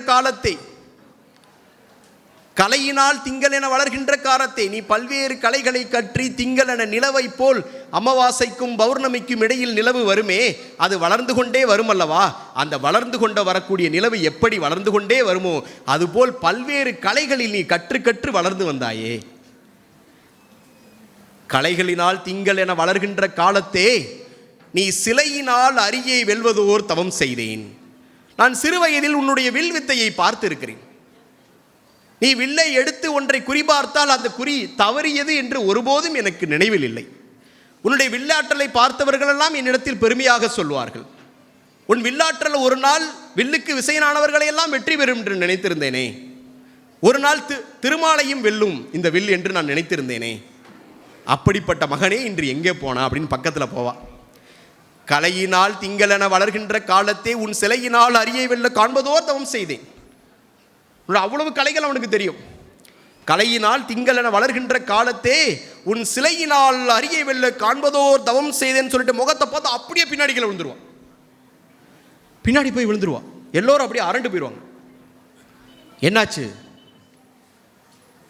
காலத்தை நீ பல்வேறு கலைகளை கற்றி திங்கள் என நிலவை போல் அமாவாசைக்கும் பௌர்ணமிக்கும் இடையில் நிலவு வருமே, அது வளர்ந்து கொண்டே வரும் அல்லவா. அந்த வளர்ந்து கொண்ட வரக்கூடிய நிலவு எப்படி வளர்ந்து கொண்டே வருமோ அதுபோல் பல்வேறு கலைகளில் நீ கற்று வளர்ந்து வந்தாயே. கலைகளினால் திங்கள் என வளர்கின்ற காலத்தே நீ சிலையினால் அரியை வெல்வதோர் தவம் செய்தேன். நான் சிறு வயதில் உன்னுடைய வில் வித்தையை பார்த்திருக்கிறேன். நீ வில்லை எடுத்து ஒன்றை குறிபார்த்தால் அந்த குறி தவறியது என்று ஒருபோதும் எனக்கு நினைவில் இல்லை. உன்னுடைய வில்லாற்றலை பார்த்தவர்களெல்லாம் என்னிடத்தில் பெருமையாக சொல்வார்கள். உன் வில்லாற்றல் ஒரு நாள் வில்லுக்கு விசையனானவர்களை எல்லாம் வெற்றி பெறும் என்று நினைத்திருந்தேனே. ஒரு நாள் திருமாலையும் வெல்லும் இந்த வில் என்று நான் நினைத்திருந்தேனே. அப்படிப்பட்ட மகனே இன்று எங்கே போனா அப்படின்னு பக்கத்தில் போவா. கலையினால் திங்களென வளர்கின்ற காலத்தே உன் சிலையினால் அரியை வெல்ல காண்பதோர் தவம் செய்தேன். அவ்வளவு கலைகள் அவனுக்கு தெரியும். கலையினால் திங்களென வளர்கின்ற காலத்தே உன் சிலையினால் அரியை வெல்ல காண்பதோர் தவம் செய்தேன்னு சொல்லிட்டு முகத்தை பார்த்து அப்படியே பின்னாடிகளை விழுந்துருவான். பின்னாடி போய் விழுந்துருவான். எல்லோரும் அப்படியே அரண்டு போயிடுவாங்க. என்னாச்சு?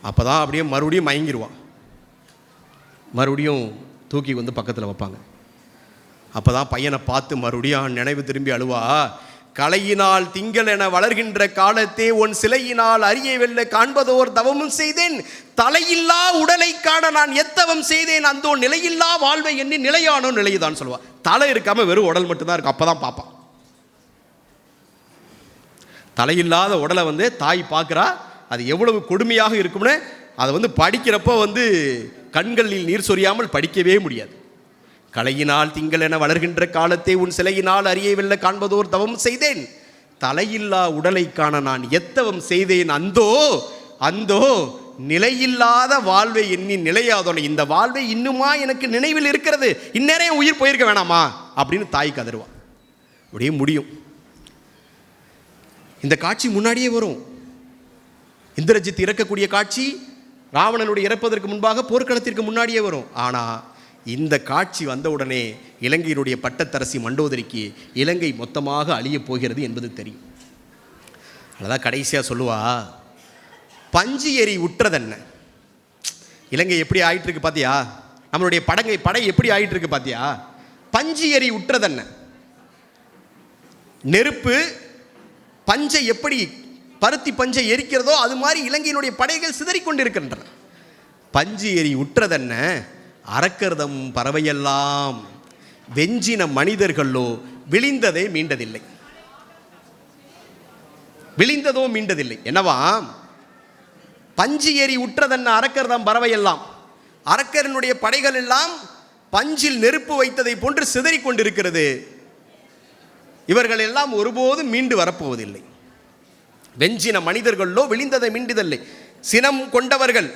அப்போதான் அப்படியே மறுபடியும் மயங்கிடுவான். மறுபடியும் தூக்கி பக்கத்தில் வைப்பாங்க. அப்போ தான் பையனை பார்த்து மறுபடியும் நினைவு திரும்பி அழுவா. கலையினால் திங்கள் என வளர்கின்ற காலத்தே உன் சிலையினால் அரியை வெல்ல காண்பதோர் தவமும் செய்தேன். தலையில்லா உடலை காண நான் எத்தவம் செய்தேன். அந்த நிலையில்லா வாழ்வை எண்ணி நிலையானோ நிலையுதான் சொல்லுவா. தலை இருக்காம வெறும் உடல் மட்டும்தான் இருக்கும். அப்போ தான் பார்ப்பான். தலையில்லாத உடலை தாய் பார்க்குறா. அது எவ்வளவு கொடுமையாக இருக்கும்னு அதை படிக்கிறப்போ கண்களில் நீர் சொரியாமல் படிக்கவே முடியாது. கலையினால் திங்கள் என வளர்கின்ற காலத்தை உன் சிலையினால் அரியை வெல்ல காண்பதோர் தவம் செய்தேன். தலையில்லா உடலை காண நான் எத்தவம் செய்தேன். அந்தோ நிலையில்லாத வாழ்வை எண்ணி நிலையாதோன இந்த வாழ்வை இன்னுமா எனக்கு நினைவில் இருக்கிறது. இந்நேரம் உயிர் போயிருக்க வேணாமா அப்படின்னு தாய் கதறுவான். அப்படியே முடியும். இந்த காட்சி முன்னாடியே வரும். இந்திரஜித் இறக்கக்கூடிய காட்சி ராவணனுடைய இறப்பதற்கு முன்பாக போர்க்களத்திற்கு முன்னாடியே வரும். ஆனால் இந்த காட்சி வந்தவுடனே இலங்கையினுடைய பட்டத்தரசி மண்டோதரிக்கு இலங்கை மொத்தமாக அழியப் போகிறது என்பது தெரியும். அதுதான் கடைசியாக சொல்லுவா, பஞ்சு எரி உற்றதென்ன. இலங்கை எப்படி ஆயிட்டு இருக்கு பார்த்தியா? நம்மளுடைய படை எப்படி ஆயிட்டு இருக்கு பார்த்தியா? பஞ்சு எரி உற்றதென்ன. நெருப்பு பஞ்சை எப்படி பருத்தி பஞ்சை எரிக்கிறதோ அது மாதிரி இலங்கையினுடைய படைகள் சிதறிக்கொண்டிருக்கின்றன. பஞ்சு எரி உற்றதென்ன அரக்கர்தம் பறவையெல்லாம் வெஞ்சின மனிதர்களோ விழிந்ததோ மீண்டதில்லை. என்னவா? பஞ்சு எரி உற்றதென்ன அரக்கர்தம் பறவையெல்லாம். அரக்கரனுடைய படைகள் எல்லாம் பஞ்சில் நெருப்பு வைத்ததை போன்று சிதறிக்கொண்டிருக்கிறது. இவர்கள் எல்லாம் ஒருபோதும் மீண்டு வரப்போவதில்லை. வெஞ்சின மனிதர்களோ விழிந்ததை மீண்டதில்லை. சினம் கொண்டவர்கள்,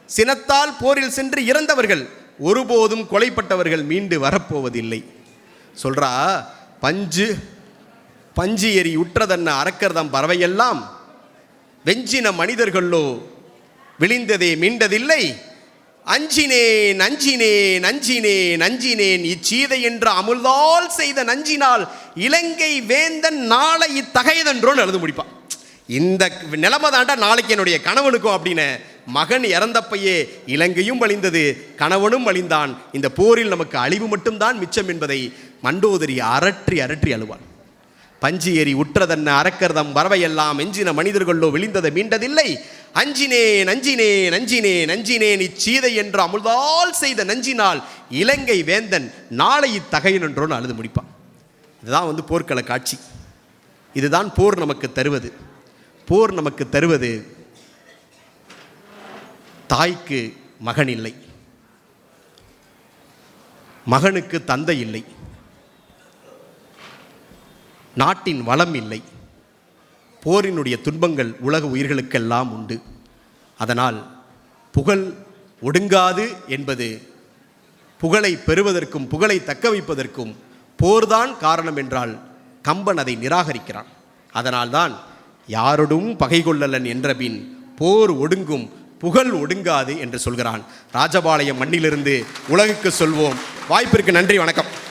சினத்தால் போரில் சென்று இறந்தவர்கள், ஒருபோதும் கொலைப்பட்டவர்கள் மீண்டு வரப்போவதில்லை. சொல்றா, பஞ்சு எரி உற்றதென்ன அரக்கர்தம் பறவையெல்லாம் வெஞ்சின மனிதர்களோ விழிந்ததே மீண்டதில்லை. அஞ்சினேன் இச்சீதை என்ற அமுல்தால் செய்த நஞ்சினால் இலங்கை வேந்தன் நாளை இத்தகையதென்றோன்னு எழுத முடிப்பான். இந்த நிலைமை தாண்டா நாளைக்கு என்னுடைய கணவனுக்கும் அப்படின்னு மகன் இறந்தப்பையே இலங்கையும் அழிந்தது, கணவனும் அழிந்தான், இந்த போரில் நமக்கு அழிவு மட்டும்தான் மிச்சம் என்பதை மண்டோதரி அரற்றி அரற்றி அழுவாள். பஞ்சு ஏறி உற்றதன்ன அரக்கர்தம் வரவையெல்லாம் எஞ்சின மனிதர்களோ விழிந்ததை மீண்டதில்லை. அஞ்சினேன் அஞ்சினேன் அஞ்சினேன் அஞ்சினேன் இச்சீதை என்று அமுதால் செய்த நஞ்சினால் இலங்கை வேந்தன் நாளை இத்தகையன் என்றோன்னு அழுது முடிப்பான். இதுதான் போர்க்கள காட்சி. இதுதான் போர் நமக்கு தருவது. போர் நமக்கு தருவது தாய்க்கு மகன் இல்லை, மகனுக்கு தந்தை இல்லை, நாட்டின் வளம் இல்லை. போரினுடைய துன்பங்கள் உலக உயிர்களுக்கெல்லாம் உண்டு. அதனால் புகழ் ஒடுங்காது என்பது புகழை பெறுவதற்கும் புகழை தக்க வைப்பதற்கும் போர்தான் காரணம் என்றால் கம்பன் அதை நிராகரிக்கிறான். அதனால்தான் யாரோடும் பகை கொள்ளலன் என்றபின் போர் ஒடுங்கும் புகழ் ஒடுங்காது என்று சொல்கிறான். ராஜபாளையம் மண்ணிலிருந்து உலகுக்கு சொல்வோம். வாய்ப்பிற்கு நன்றி, வணக்கம்.